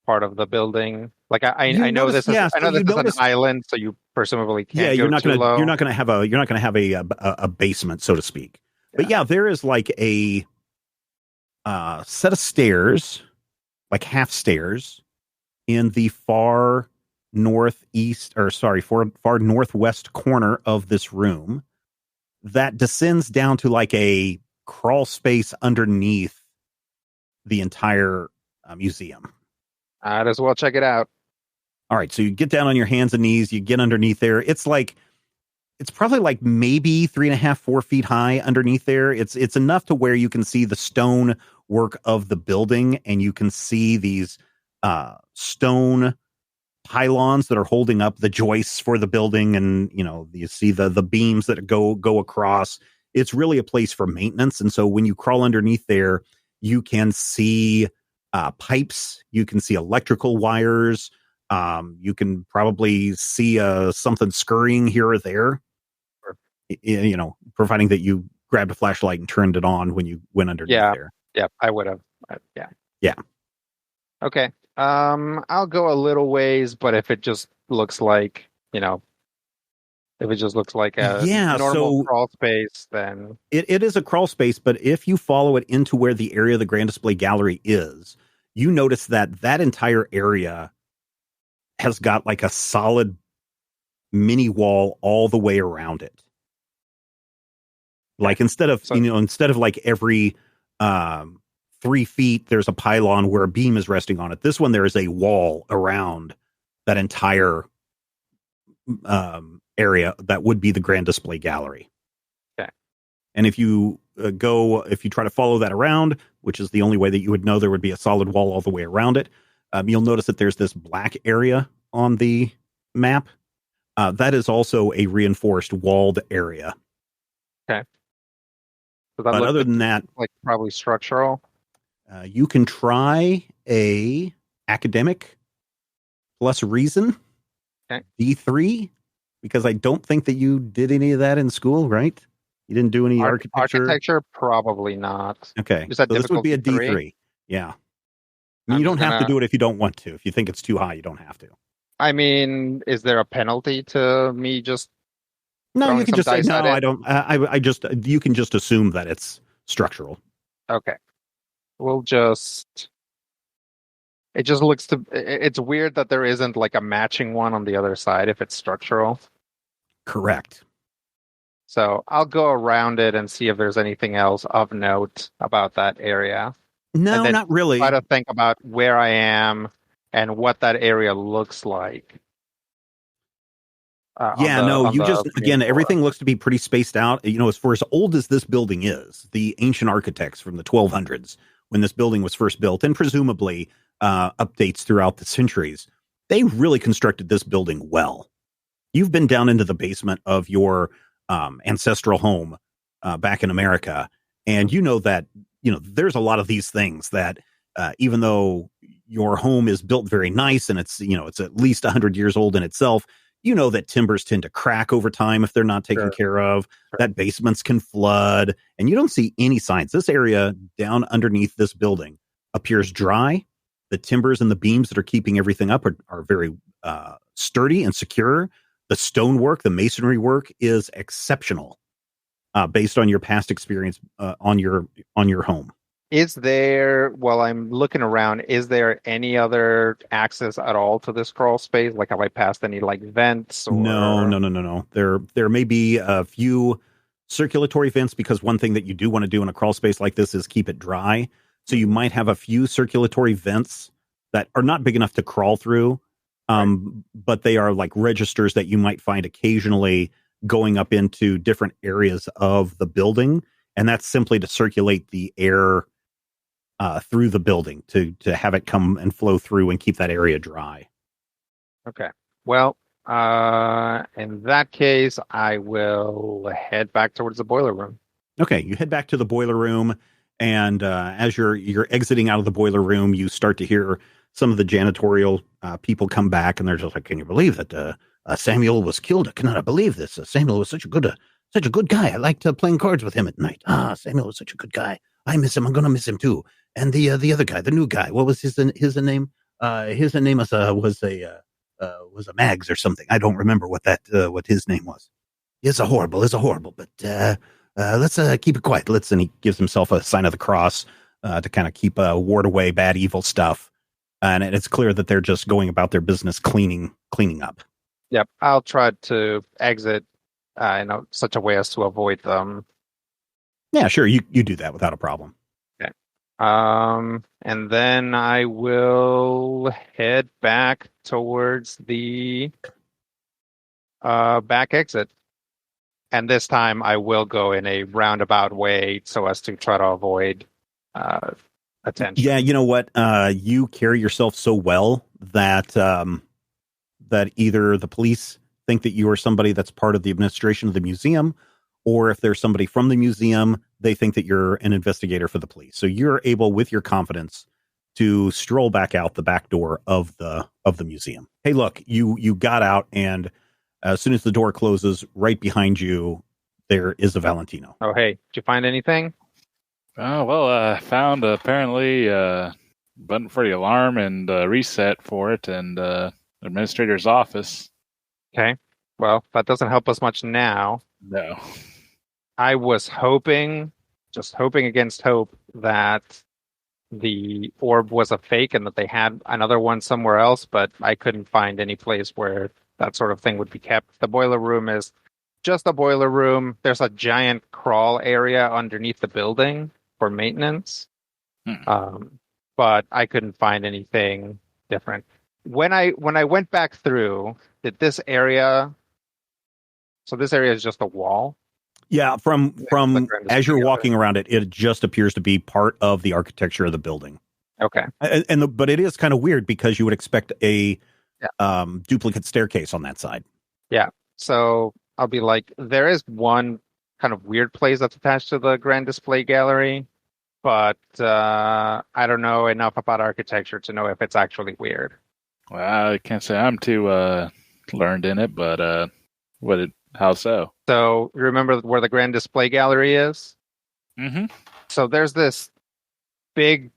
part of the building. Like I know notice, this is I know so this is notice, an island, so you presumably can't yeah, go too low. you're not gonna have a basement, so to speak. But yeah, there is like a set of stairs, like half stairs, in the far northwest corner of this room that descends down to like a crawl space underneath the entire museum. Might as well check it out. All right, so you get down on your hands and knees, you get underneath there. It's probably like maybe 3.5, 4 feet high underneath there. It's enough to where you can see the stone work of the building, and you can see these stone pylons that are holding up the joists for the building, and you see the beams that go across. It's really a place for maintenance, and so when you crawl underneath there, you can see pipes, you can see electrical wires. You can probably see something scurrying here or there, providing that you grabbed a flashlight and turned it on when you went underneath there. Yeah, I would have. Yeah. Yeah. Okay. I'll go a little ways, but if it just looks like, if it just looks like a normal crawl space, then it is a crawl space. But if you follow it into where the area of the Grand Display Gallery is, you notice that entire area has got like a solid mini wall all the way around it. Like instead of like every 3 feet, there's a pylon where a beam is resting on it. This one, there is a wall around that entire area that would be the Grand Display Gallery. Okay. And if you try to follow that around, which is the only way that you would know there would be a solid wall all the way around it, you'll notice that there's this black area on the map. That is also a reinforced walled area. Okay. So but other than that, like probably structural. You can try a academic plus reason, okay. D3, because I don't think that you did any of that in school, right? You didn't do any architecture? Architecture, probably not. Okay, so this would be a D3. Yeah. You don't have to do it if you don't want to. If you think it's too high, you don't have to. I mean, is there a penalty to me just? No, you can just say no. I don't. You can just assume that it's structural. Okay, we'll just. It just looks to. It's weird that there isn't like a matching one on the other side if it's structural. Correct. So I'll go around it and see if there's anything else of note about that area. No, not really. Try to think about where I am and what that area looks like. Everything looks to be pretty spaced out. As far as old as this building is, the ancient architects from the 1200s, when this building was first built, and presumably updates throughout the centuries, they really constructed this building well. You've been down into the basement of your ancestral home back in America, and you know that there's a lot of these things that even though your home is built very nice and it's at least 100 years old in itself, that timbers tend to crack over time if they're not taken care of. Sure. That basements can flood, and you don't see any signs. This area down underneath this building appears dry. The timbers and the beams that are keeping everything up are very sturdy and secure. The stonework, the masonry work is exceptional based on your past experience on your home. Is there, while I'm looking around, is there any other access at all to this crawl space? Like, have I passed any like vents? Or... No. There may be a few circulatory vents, because one thing that you do want to do in a crawl space like this is keep it dry. So you might have a few circulatory vents that are not big enough to crawl through, but they are like registers that you might find occasionally going up into different areas of the building. And that's simply to circulate the air through the building to have it come and flow through and keep that area dry. Okay. Well, in that case, I will head back towards the boiler room. Okay, you head back to the boiler room, and as you're exiting out of the boiler room, you start to hear some of the janitorial people come back, and they're just like, "Can you believe that Samuel was killed. I cannot believe this. Samuel was such a good guy. I liked playing cards with him at night. Samuel was such a good guy. I miss him. I'm going to miss him too. And the other guy, the new guy, what was his name? His name was a Mags or something. I don't remember what his name was. It's a horrible, but let's keep it quiet. And he gives himself a sign of the cross to kind of keep ward away bad, evil stuff. And it's clear that they're just going about their business cleaning up. Yep, I'll try to exit in such a way as to avoid them. Yeah, sure, you do that without a problem. Okay. And then I will head back towards the back exit. And this time I will go in a roundabout way so as to try to avoid attention. Yeah, you know what? You carry yourself so well that that either the police think that you are somebody that's part of the administration of the museum, or if there's somebody from the museum, they think that you're an investigator for the police. So you're able, with your confidence, to stroll back out the back door of the museum. Hey, look, you got out, and as soon as the door closes, right behind you, there is a Valentino. Oh, hey, did you find anything? Oh, well, I found apparently a button for the alarm and reset for it and administrator's office. Okay. Well, that doesn't help us much now. No. I was just hoping against hope, that the orb was a fake and that they had another one somewhere else, but I couldn't find any place where that sort of thing would be kept. The boiler room is just a boiler room. There's a giant crawl area underneath the building for maintenance. But I couldn't find anything different. When I went back through, did this area... So this area is just a wall? Yeah, from as you're walking around it, it just appears to be part of the architecture of the building. Okay. But it is kind of weird because you would expect a duplicate staircase on that side. Yeah. So I'll be like, there is one kind of weird place that's attached to the grand display gallery, but I don't know enough about architecture to know if it's actually weird. Well, I can't say I'm too learned in it, but how so? So you remember where the grand display gallery is? Mm-hmm. So there's this big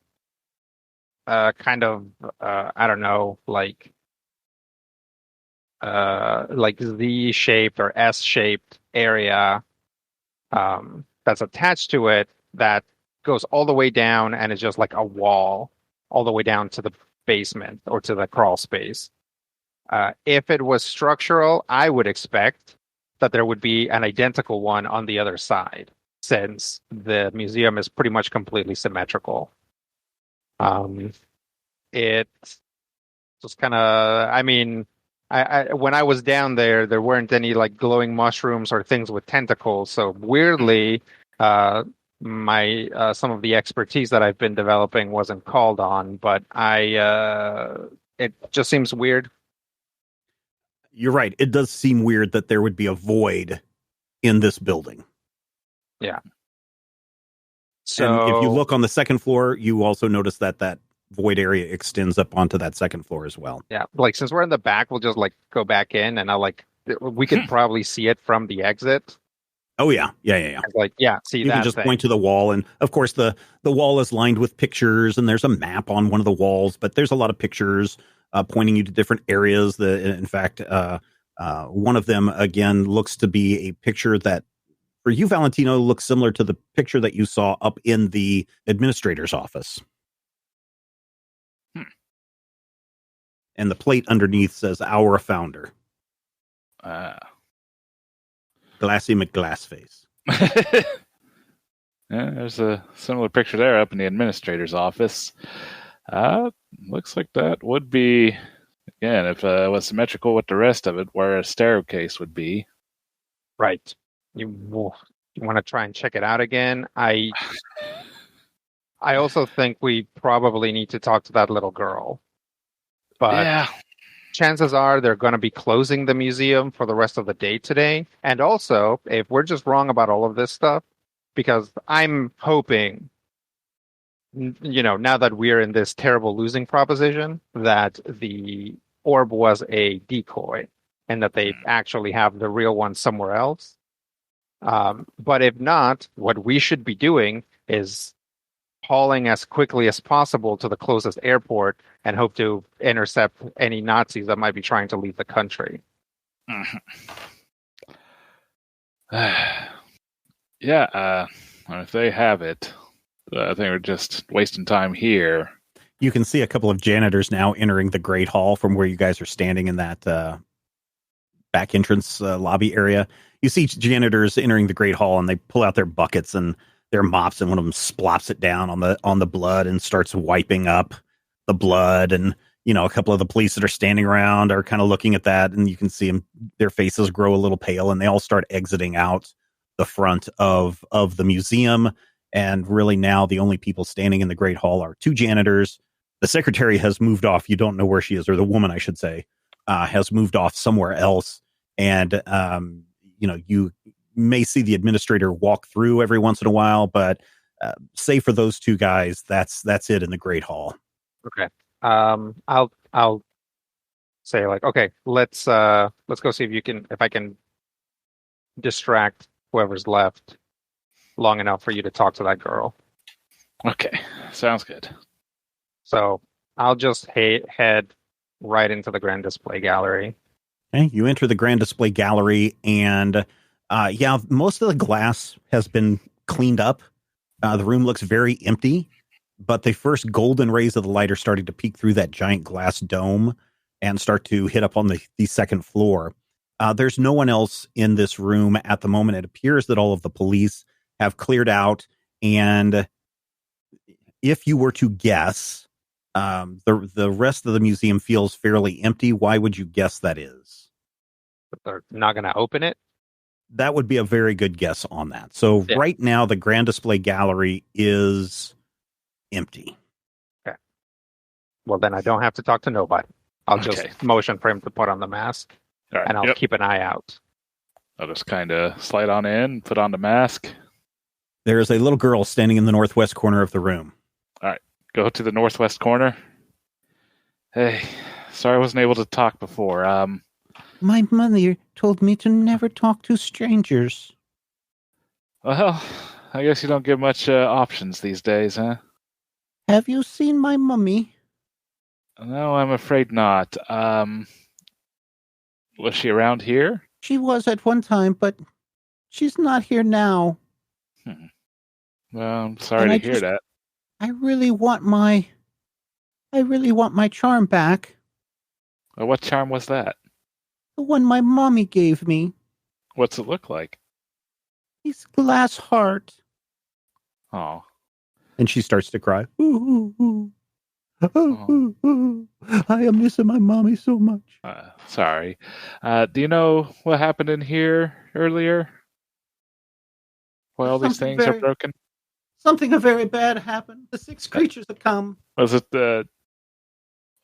kind of I don't know, like Z-shaped or S-shaped area that's attached to it that goes all the way down and is just like a wall all the way down to the basement or to the crawl space. If it was structural, I would expect that there would be an identical one on the other side, since the museum is pretty much completely symmetrical. It just kind of, I mean, I when I was down there weren't any like glowing mushrooms or things with tentacles. So weirdly, my some of the expertise that I've been developing wasn't called on, but it just seems weird. You're right. It does seem weird that there would be a void in this building. Yeah. So and if you look on the second floor, you also notice that void area extends up onto that second floor as well. Yeah. Like, since we're in the back, we'll just like go back in and we could probably see it from the exit. Oh, yeah. Like, yeah, see you that can just thing. point to the wall. And of course, the wall is lined with pictures, and there's a map on one of the walls, but there's a lot of pictures pointing you to different areas. In fact, one of them, again, looks to be a picture that, for you, Valentino, looks similar to the picture that you saw up in the administrator's office. And the plate underneath says, "Our founder." Glassy McGlassface. Yeah, there's a similar picture there up in the administrator's office. Looks like that would be, again, if it was symmetrical with the rest of it, where a staircase would be. Right. You want to try and check it out again? I also think we probably need to talk to that little girl. But yeah, chances are they're going to be closing the museum for the rest of the day today. And also, if we're just wrong about all of this stuff, because I'm hoping, now that we're in this terrible losing proposition, that the orb was a decoy. and that they actually have the real one somewhere else. But if not, what we should be doing is hauling as quickly as possible to the closest airport and hope to intercept any Nazis that might be trying to leave the country. Yeah, if they have it, I think we're just wasting time here. You can see a couple of janitors now entering the Great Hall from where you guys are standing in that back entrance lobby area. You see janitors entering the Great Hall, and they pull out their buckets and their mops, and one of them splops it down on the blood and starts wiping up the blood. And a couple of the police that are standing around are kind of looking at that, and you can see their faces grow a little pale, and they all start exiting out the front of the museum. And really now the only people standing in the Great Hall are two janitors. The secretary has moved off. You don't know where she is, or the woman, I should say, has moved off somewhere else. And, you may see the administrator walk through every once in a while, but save for those two guys, that's it in the Great Hall. Okay. I'll say okay, let's go see if I can distract whoever's left long enough for you to talk to that girl. Okay, sounds good. So I'll just head right into the Grand Display Gallery. Okay, you enter the Grand Display Gallery, and most of the glass has been cleaned up. The room looks very empty, but the first golden rays of the light are starting to peek through that giant glass dome and start to hit up on the second floor. There's no one else in this room at the moment. It appears that all of the police have cleared out, and if you were to guess, the rest of the museum feels fairly empty. Why would you guess that is? But they're not going to open it? That would be a very good guess on that. So Right now, the Grand Display Gallery is empty. Okay. Well, then I don't have to talk to nobody. I'll just motion for him to put on the mask, and I'll keep an eye out. I'll just kind of slide on in, put on the mask. There is a little girl standing in the northwest corner of the room. All right. Go to the northwest corner. Hey, sorry I wasn't able to talk before. My mother told me to never talk to strangers. Well, I guess you don't get much options these days, huh? Have you seen my mummy? No, I'm afraid not. Was she around here? She was at one time, but she's not here now. Well, I'm sorry to hear that. I really want my charm back. Well, what charm was that? The one my mommy gave me. What's it look like? It's glass heart. Oh. And she starts to cry. Ooh. I am missing my mommy so much. Sorry. Do you know what happened in here earlier? Why all these things are broken? Something very bad happened. The 6 creatures that come. Was it the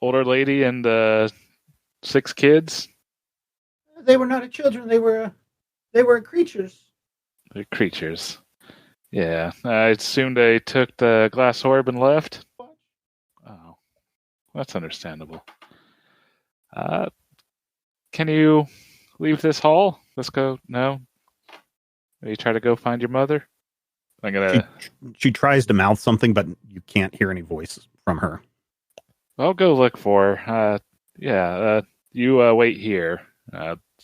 older lady and the 6 kids? They were not children. They were creatures. They're creatures. Yeah. I assumed they took the glass orb and left. Oh. That's understandable. Can you leave this hall? Let's go. No? You try to go find your mother? I'm gonna. She tries to mouth something, but you can't hear any voice from her. I'll go look for her. You wait here.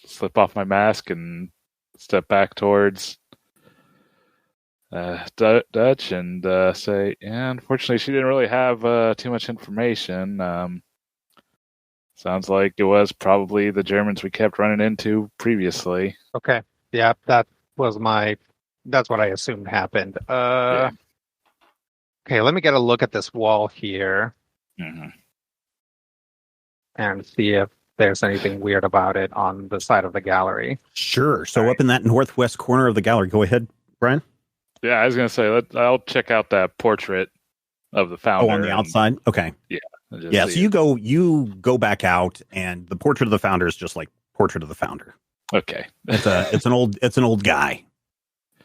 Slip off my mask and step back towards Dutch and say, yeah, unfortunately, she didn't really have too much information. Sounds like it was probably the Germans we kept running into previously. Okay. Yeah, that's what I assumed happened. Okay, let me get a look at this wall here. Mm-hmm. And see if there's anything weird about it on the side of the gallery. Sure. So up in that northwest corner of the gallery, go ahead, Brian. Yeah, I was going to say, I'll check out that portrait of the founder. Oh, on the outside? Okay. Yeah. So you go back out, and the portrait of the founder is just like portrait of the founder. Okay. It's an old guy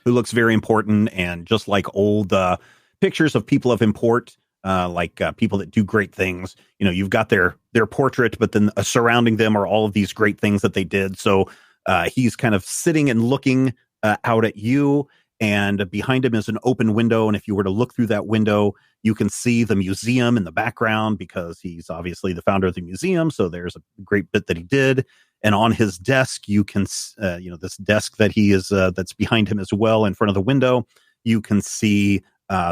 who looks very important, and just like old pictures of people of import, people that do great things. You've got their portrait, but then surrounding them are all of these great things that they did. So he's kind of sitting and looking out at you, and behind him is an open window. And if you were to look through that window, you can see the museum in the background, because he's obviously the founder of the museum. So there's a great bit that he did. And on his desk, you can, this desk that he is, that's behind him as well, in front of the window, you can see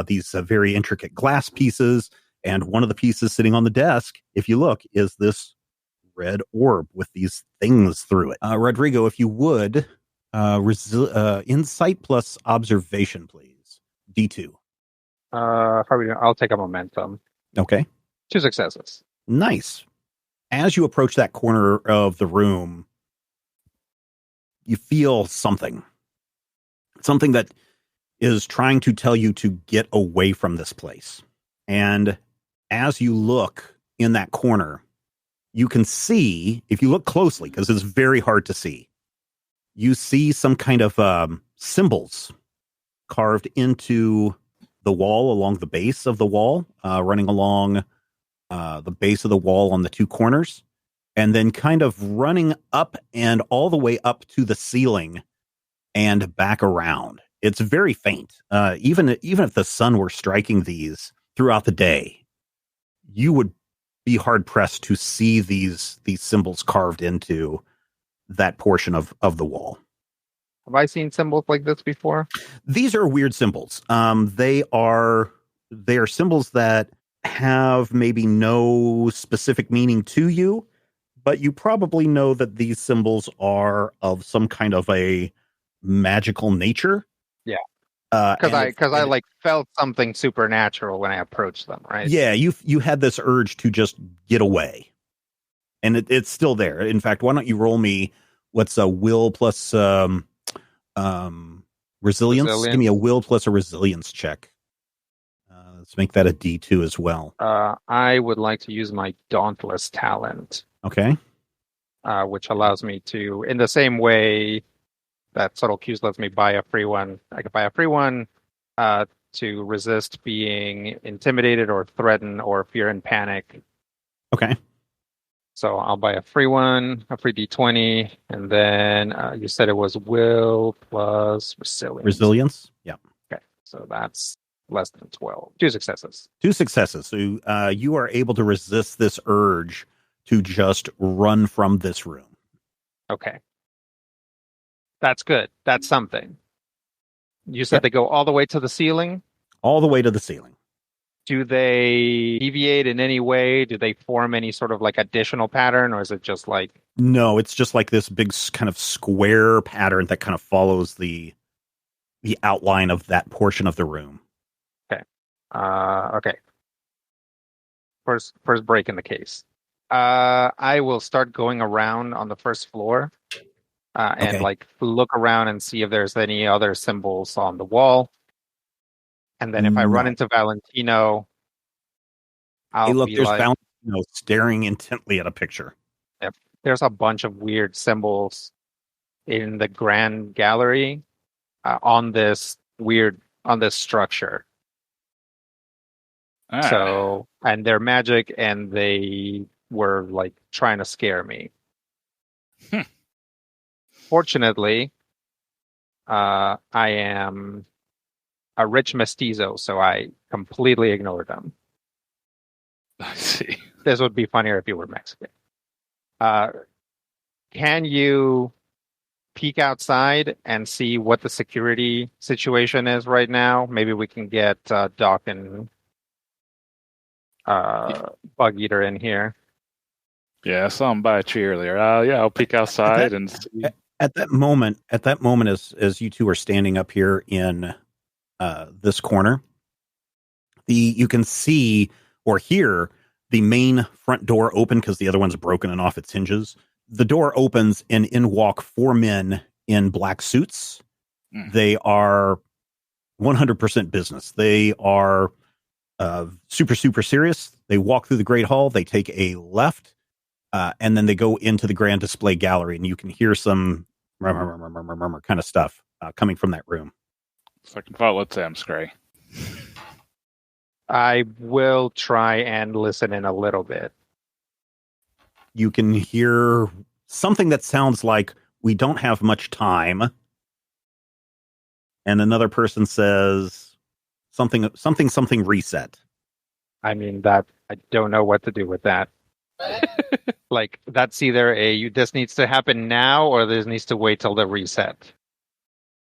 these very intricate glass pieces. And one of the pieces sitting on the desk, if you look, is this red orb with these things through it. Rodrigo, if you would, insight plus observation, please. D2. I'll take a momentum. Okay. 2 successes. Nice. As you approach that corner of the room, you feel something that is trying to tell you to get away from this place. And as you look in that corner, you can see, if you look closely, because it's very hard to see, you see some kind of symbols carved into the wall, along the base of the wall, running along the base of the wall on the 2 corners, and then kind of running up and all the way up to the ceiling and back around. It's very faint. Even if the sun were striking these throughout the day, you would be hard pressed to see these symbols carved into that portion of the wall. Have I seen symbols like this before? These are weird symbols. They are symbols that have maybe no specific meaning to you, but you probably know that these symbols are of some kind of a magical nature. Yeah. Because I like felt something supernatural when I approached them, right? Yeah, you had this urge to just get away, and it's still there. In fact, why don't you roll me what's a will plus resilience? Give me a will plus a resilience check. Let's make that a D2 as well. I would like to use my Dauntless talent. Okay. Which allows me to, in the same way that Subtle Cues lets me buy a free one, I could buy a free one to resist being intimidated or threatened or fear and panic. Okay. So I'll buy a free one, a free D20, and then you said it was will plus resilience. Resilience? Yeah. Okay, so that's less than 12. 2 successes. 2 successes. So you are able to resist this urge to just run from this room. Okay. That's good. That's something. You said they go all the way to the ceiling? All the way to the ceiling. Do they deviate in any way? Do they form any sort of like additional pattern, or is it just like... No, it's just like this big kind of square pattern that kind of follows the outline of that portion of the room. Okay. Okay. First break in the case. I will start going around on the first floor and like look around and see if there's any other symbols on the wall. And then if I run into Valentino, I'll be there's like, Valentino staring intently at a picture. Yep. There's a bunch of weird symbols in the grand gallery on this structure. So, and they're magic, and they were like trying to scare me. Fortunately, I am a rich mestizo, so I completely ignored them. I see. This would be funnier if you were Mexican. Can you peek outside and see what the security situation is right now? Maybe we can get Doc and Bug Eater in here. Yeah, I saw him by a tree earlier. Yeah, I'll peek outside and see. At that moment, as you two are standing up here in this corner, you can see or hear the main front door open because the other one's broken and off its hinges. The door opens and in walk 4 men in black suits. They are 100% business. They are super, super serious. They walk through the Great Hall. They take a left, and then they go into the Grand Display Gallery, and you can hear some kind of stuff coming from that room. Second thought, let's say I'm Scray. I will try and listen in a little bit. You can hear something that sounds like, "We don't have much time." And another person says something reset. I mean, that I don't know what to do with that. Like, that's either this needs to happen now, or this needs to wait till the reset.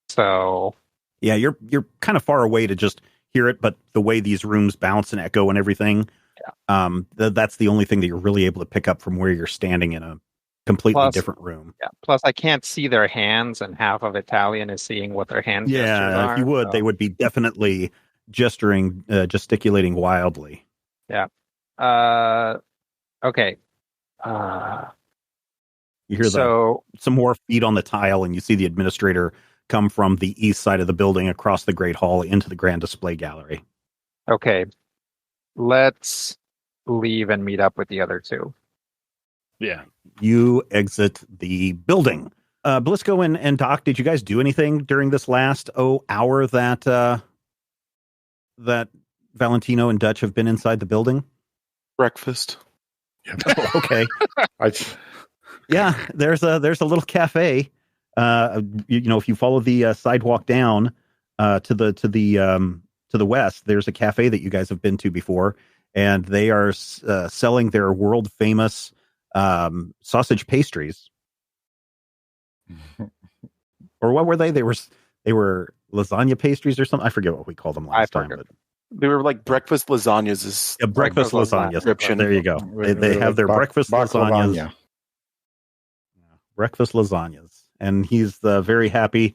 So Yeah, you're kind of far away to just hear it, but the way these rooms bounce and echo and everything, that's the only thing that you're really able to pick up from where you're standing in a completely different room. Yeah. Plus, I can't see their hands, and half of Italian is seeing what their hand gestures are. If you would, they would be definitely gesticulating wildly. Yeah. Okay. You hear some more feet on the tile, and you see the administrator come from the east side of the building across the Great Hall into the Grand Display Gallery. Okay. Let's leave and meet up with the other two. Yeah. You exit the building. Blisco and Doc, did you guys do anything during this last hour that Valentino and Dutch have been inside the building? Breakfast. Okay. Yeah, there's a little cafe. If you follow the sidewalk down to the west, there's a cafe that you guys have been to before, and they are selling their world famous sausage pastries. Or what were they? They were lasagna pastries or something. I forget what we called them last time. But they were like breakfast lasagnas. Breakfast lasagnas. There you go. They have their breakfast lasagnas. Yeah. Breakfast lasagnas. And he's very happy.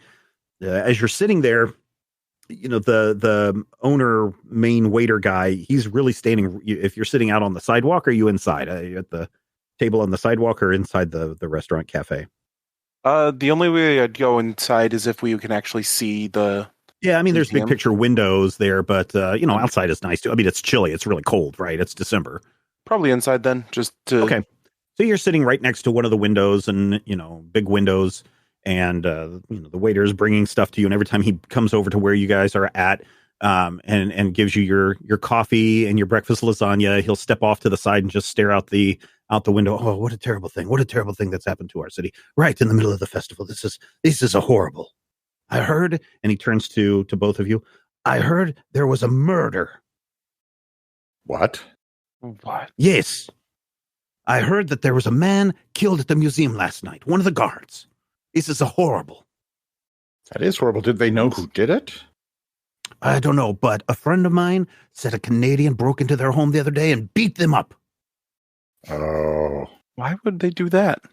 As you're sitting there, the owner, main waiter guy, he's really standing. If you're sitting out on the sidewalk, are you inside? Are you at the table on the sidewalk or inside the restaurant cafe? The only way I'd go inside is if we can actually see the... Yeah, I mean, there's big picture windows there, but, outside is nice too. I mean, it's chilly. It's really cold, right? It's December. Probably inside then, just to... Okay. So you're sitting right next to one of the windows and, big windows, and, the waiter is bringing stuff to you. And every time he comes over to where you guys are at, and gives you your coffee and your breakfast lasagna, he'll step off to the side and just stare out the window. "Oh, what a terrible thing. What a terrible thing that's happened to our city. Right in the middle of the festival. This is a horrible. I heard," and he turns to both of you, "I heard there was a murder." What? What? "Yes. I heard that there was a man killed at the museum last night. One of the guards. This is a horrible." That is horrible. Did they know who did it? "I don't know, but a friend of mine said a Canadian broke into their home the other day and beat them up." Oh. Why would they do that?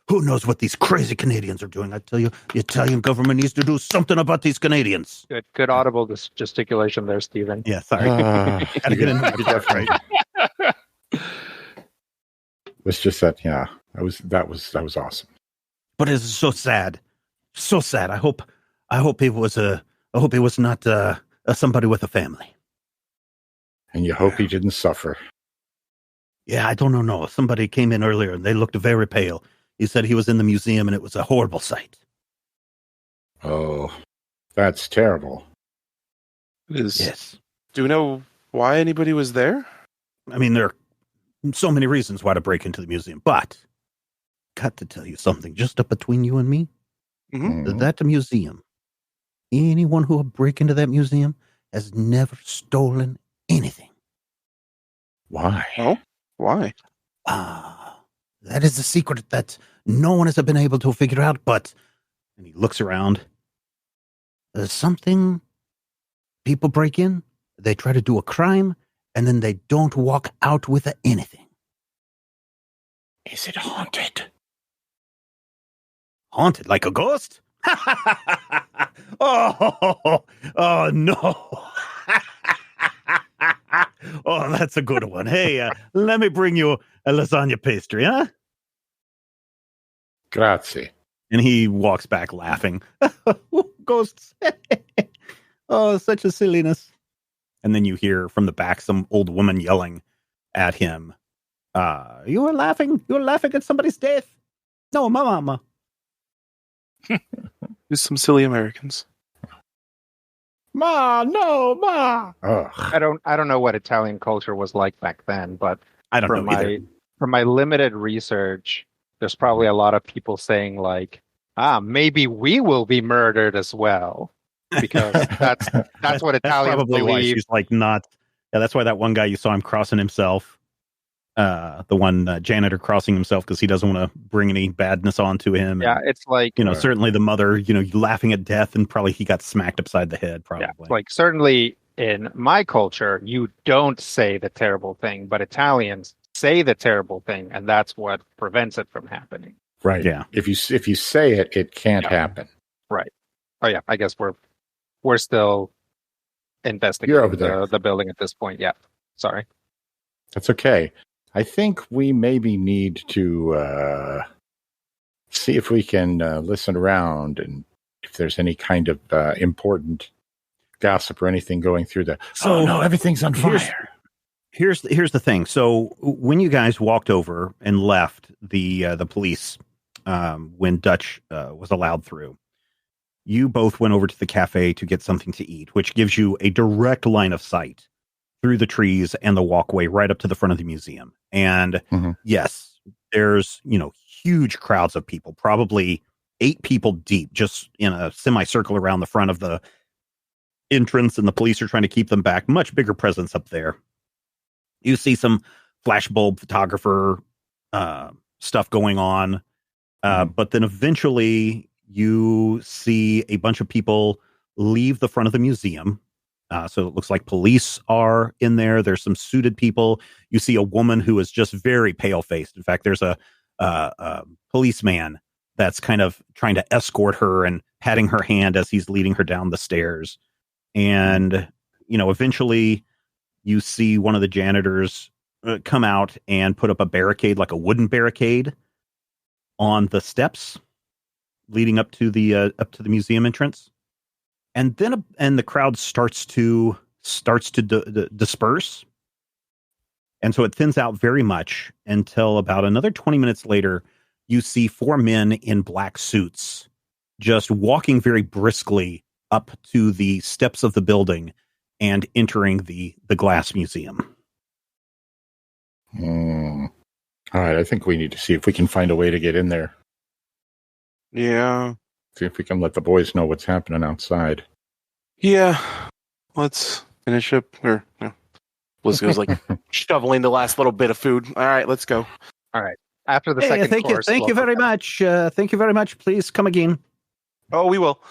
"Who knows what these crazy Canadians are doing? I tell you, the Italian government needs to do something about these Canadians." Good audible gesticulation there, Stephen. Yeah, sorry. Gotta get in there. Right. It's just that, yeah, that was awesome. But it's so sad. So sad. I hope it was not somebody with a family. And you hope he didn't suffer. Yeah, I don't know. No, somebody came in earlier and they looked very pale. He said he was in the museum and it was a horrible sight. Oh, that's terrible. Yes. Do we know why anybody was there? I mean, there are so many reasons why to break into the museum, but got to tell you something just up between you and me. Mm-hmm. That museum, anyone who would break into that museum has never stolen anything. Why? Oh, why? That is the secret that no one has been able to figure out, but, and he looks around, there's something, people break in, they try to do a crime, and then they don't walk out with anything. Is it haunted? Haunted like a ghost? Oh no. Oh, that's a good one. Hey, let me bring you a lasagna pastry, huh? Grazie. And he walks back laughing. Ghosts. Oh, such a silliness. And then you hear from the back some old woman yelling at him. You were laughing? You were laughing at somebody's death? No, my mama. Just some silly Americans. Ma, no, ma. Ugh. I don't know what Italian culture was like back then, but I don't from know either. my limited research, there's probably a lot of people saying like, maybe we will be murdered as well, because that's what That's Italians probably why believe. she's like not. Yeah, that's why that one guy you saw him crossing himself. The one janitor crossing himself because he doesn't want to bring any badness onto him. Yeah, And, it's like certainly the mother, laughing at death, and probably he got smacked upside the head. Probably. yeah, like certainly in my culture, you don't say the terrible thing, but Italians say the terrible thing, and that's what prevents it from happening. Right. Yeah. If you say it, it can't happen. Right. Oh yeah, I guess we're still investigating the building at this point. Yeah. Sorry. That's okay. I think we maybe need to see if we can listen around and if there's any kind of important gossip or anything going through the. So no, everything's on fire. Here's the thing. So when you guys walked over and left the police when Dutch was allowed through, you both went over to the cafe to get something to eat, which gives you a direct line of sight through the trees and the walkway right up to the front of the museum. And yes, there's, huge crowds of people, probably 8 people deep, just in a semicircle around the front of the entrance, and the police are trying to keep them back. Much bigger presence up there. You see some flashbulb photographer stuff going on. But then eventually you see a bunch of people leave the front of the museum. So it looks like police are in there. There's some suited people. You see a woman who is just very pale-faced. In fact, there's a policeman that's kind of trying to escort her and patting her hand as he's leading her down the stairs. And, eventually you see one of the janitors come out and put up a barricade, like a wooden barricade, on the steps leading up to the museum entrance. And then the crowd starts to disperse. And so it thins out very much until about another 20 minutes later, you see 4 men in black suits just walking very briskly up to the steps of the building and entering the glass museum. All right, I think we need to see if we can find a way to get in there. Yeah. See if we can let the boys know what's happening outside. Yeah. Let's finish up. Or Blizgo's like shoveling the last little bit of food. All right, let's go. All right. After the second course. Thank you very much. Thank you very much. Please come again. Oh, we will.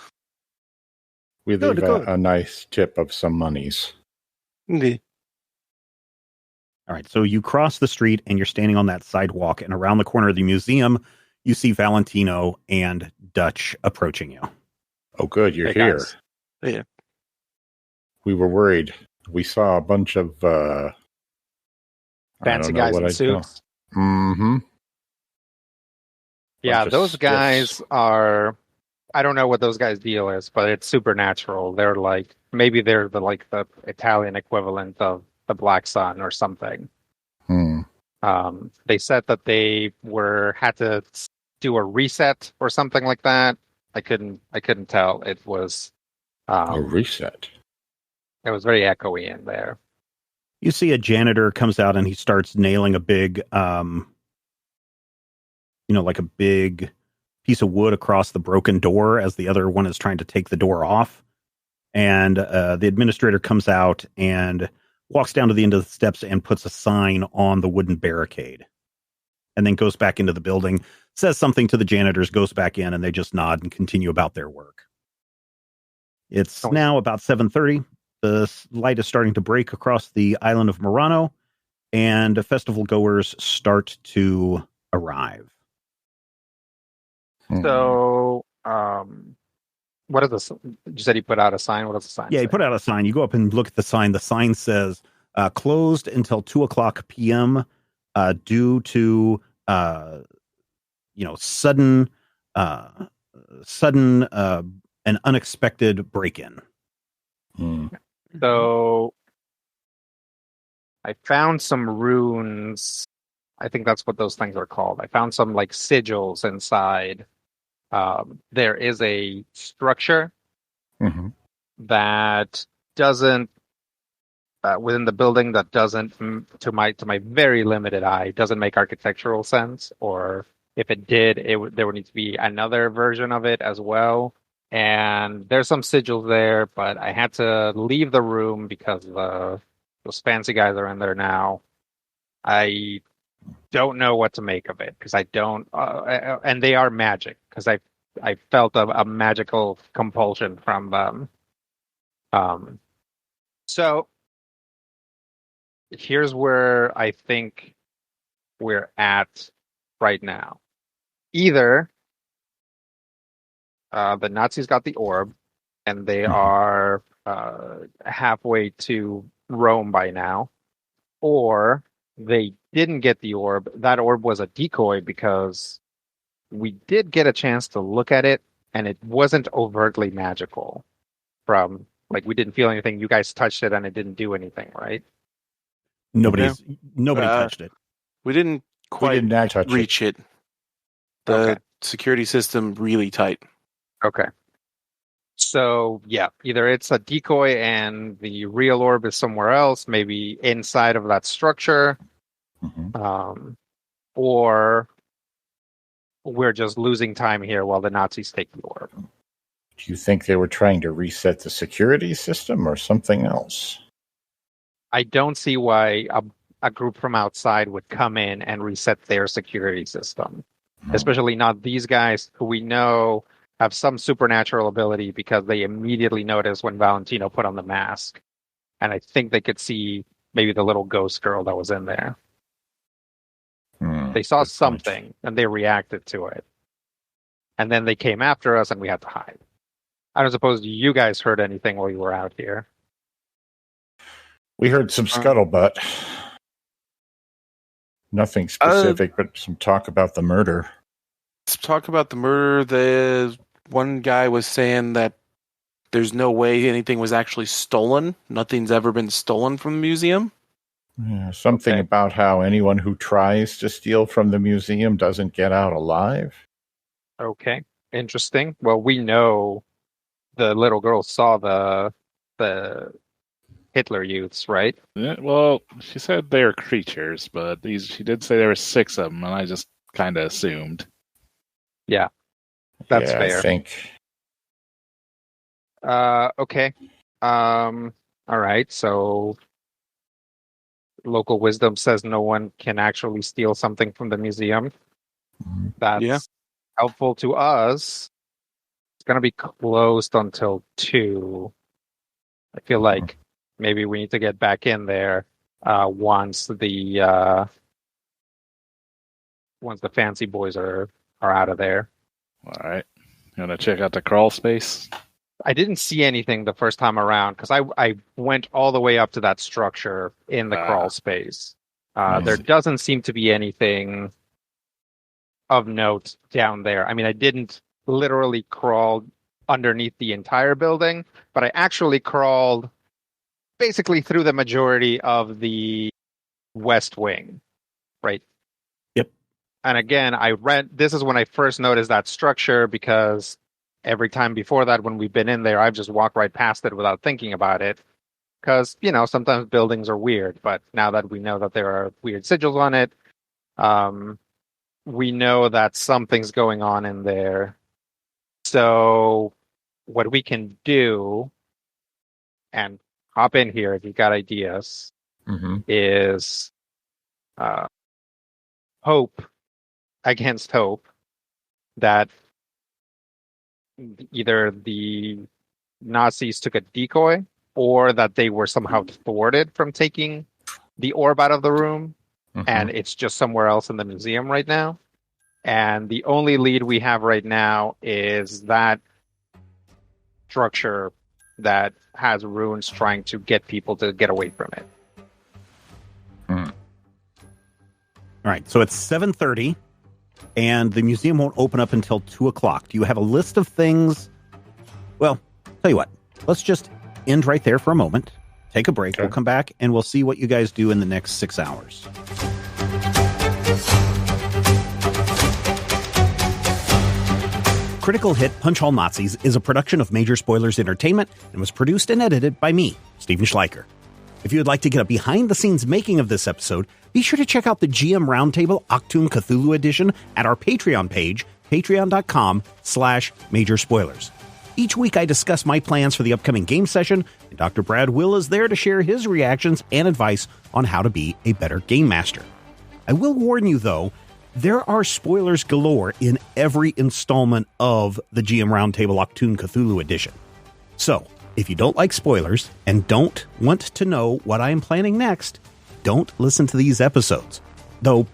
We leave a nice tip of some monies. Indeed. All right. So you cross the street and you're standing on that sidewalk, and around the corner of the museum, you see Valentino and Dutch approaching you. Oh, good. You're here. Guys. Yeah. We were worried. We saw a bunch of fancy guys in suits. Mm-hmm. Yeah, those guys are. I don't know what those guys' deal is, but it's supernatural. They're like maybe they're the Italian equivalent of the Black Sun or something. They said that they had to do a reset or something like that. I couldn't tell. It was a reset. It was very echoey in there. You see a janitor comes out and he starts nailing a big, like a big piece of wood across the broken door as the other one is trying to take the door off. And the administrator comes out and walks down to the end of the steps and puts a sign on the wooden barricade. And then goes back into the building, says something to the janitors, goes back in, and they just nod and continue about their work. It's now about 7:30. The light is starting to break across the island of Murano, and festival goers start to arrive. So, what is this? You said he put out a sign. What does the sign say? He put out a sign. You go up and look at the sign. The sign says, closed until 2:00 p.m. Due to, sudden and unexpected break-in. So I found some runes. I think that's what those things are called. I found some sigils inside. There is a structure that doesn't within the building that doesn't, to my very limited eye, doesn't make architectural sense. Or if it did, there would need to be another version of it as well. And there's some sigils there, but I had to leave the room because those fancy guys are in there now. I don't know what to make of it because I don't, and they are magic because I felt a magical compulsion from them. So here's where I think we're at right now. Either the Nazis got the orb and they are halfway to Rome by now, or they didn't get the orb. That orb was a decoy because we did get a chance to look at it and it wasn't overtly magical. From we didn't feel anything. You guys touched it and it didn't do anything, right? Nobody touched it. We didn't quite reach it. The security system really tight. Okay. So yeah, either it's a decoy and the real orb is somewhere else, maybe inside of that structure, or we're just losing time here while the Nazis take the orb. Do you think they were trying to reset the security system or something else? I don't see why a group from outside would come in and reset their security system, especially not these guys who we know have some supernatural ability because they immediately noticed when Valentino put on the mask. And I think they could see maybe the little ghost girl that was in there. They saw something and they reacted to it. And then they came after us and we had to hide. I don't suppose you guys heard anything while you were out here. We heard some scuttlebutt. Nothing specific, but some talk about the murder. Talk about the murder. The one guy was saying that there's no way anything was actually stolen. Nothing's ever been stolen from the museum. Yeah, something about how anyone who tries to steal from the museum doesn't get out alive. Okay, interesting. Well, we know the little girl saw the Hitler Youths, right? Yeah, well, she said they're creatures, but she did say there were 6 of them, and I just kind of assumed. Yeah, that's fair. I think. Okay. All right. So, local wisdom says no one can actually steal something from the museum. That's helpful to us. It's going to be closed until 2. I feel like maybe we need to get back in there once the fancy boys are out of there. All right. You want to check out the crawl space? I didn't see anything the first time around because I went all the way up to that structure in the crawl space. There doesn't seem to be anything of note down there. I mean, I didn't literally crawl underneath the entire building, but I actually crawled basically through the majority of the west wing, right? Yep. And again, this is when I first noticed that structure because every time before that, when we've been in there, I've just walked right past it without thinking about it. Because, sometimes buildings are weird, but now that we know that there are weird sigils on it, we know that something's going on in there. So what we can do, and hop in here if you've got ideas, is hope against hope that either the Nazis took a decoy or that they were somehow thwarted from taking the orb out of the room and it's just somewhere else in the museum right now. And the only lead we have right now is that structure that has runes trying to get people to get away from it. All right, so it's 7:30, and the museum won't open up until 2 o'clock. Do you have a list of things? Well, tell you what, let's just end right there for a moment, take a break, we'll come back, and we'll see what you guys do in the next 6 hours. Critical Hit Punch All Nazis is a production of Major Spoilers Entertainment and was produced and edited by me, Stephen Schleicher. If you would like to get a behind-the-scenes making of this episode, be sure to check out the GM Roundtable Octoon Cthulhu Edition at our Patreon page, patreon.com/Major Spoilers. Each week I discuss my plans for the upcoming game session, and Dr. Brad Will is there to share his reactions and advice on how to be a better game master. I will warn you, though, there are spoilers galore in every installment of the GM Roundtable Octoon Cthulhu Edition. So, if you don't like spoilers and don't want to know what I am planning next, don't listen to these episodes. Though,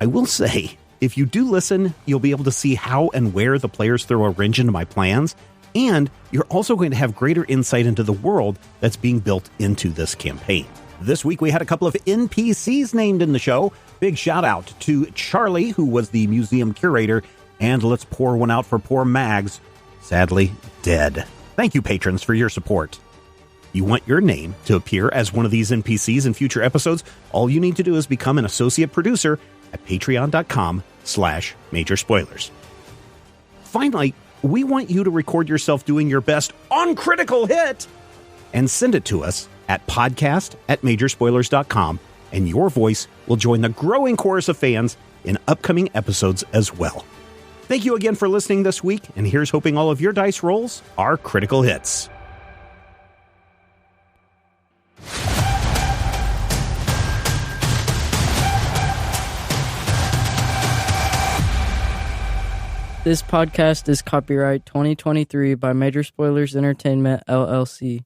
I will say, if you do listen, you'll be able to see how and where the players throw a wrench into my plans, and you're also going to have greater insight into the world that's being built into this campaign. This week we had a couple of NPCs named in the show. Big shout out to Charlie, who was the museum curator, and let's pour one out for poor Mags, sadly dead. Thank you, patrons, for your support. You want your name to appear as one of these NPCs in future episodes? All you need to do is become an associate producer at patreon.com/Major Spoilers. Finally, we want you to record yourself doing your best on Critical Hit and send it to us at podcast@majorspoilers.com, and your voice will join the growing chorus of fans in upcoming episodes as well. Thank you again for listening this week, and here's hoping all of your dice rolls are critical hits. This podcast is copyright 2023 by Major Spoilers Entertainment, LLC.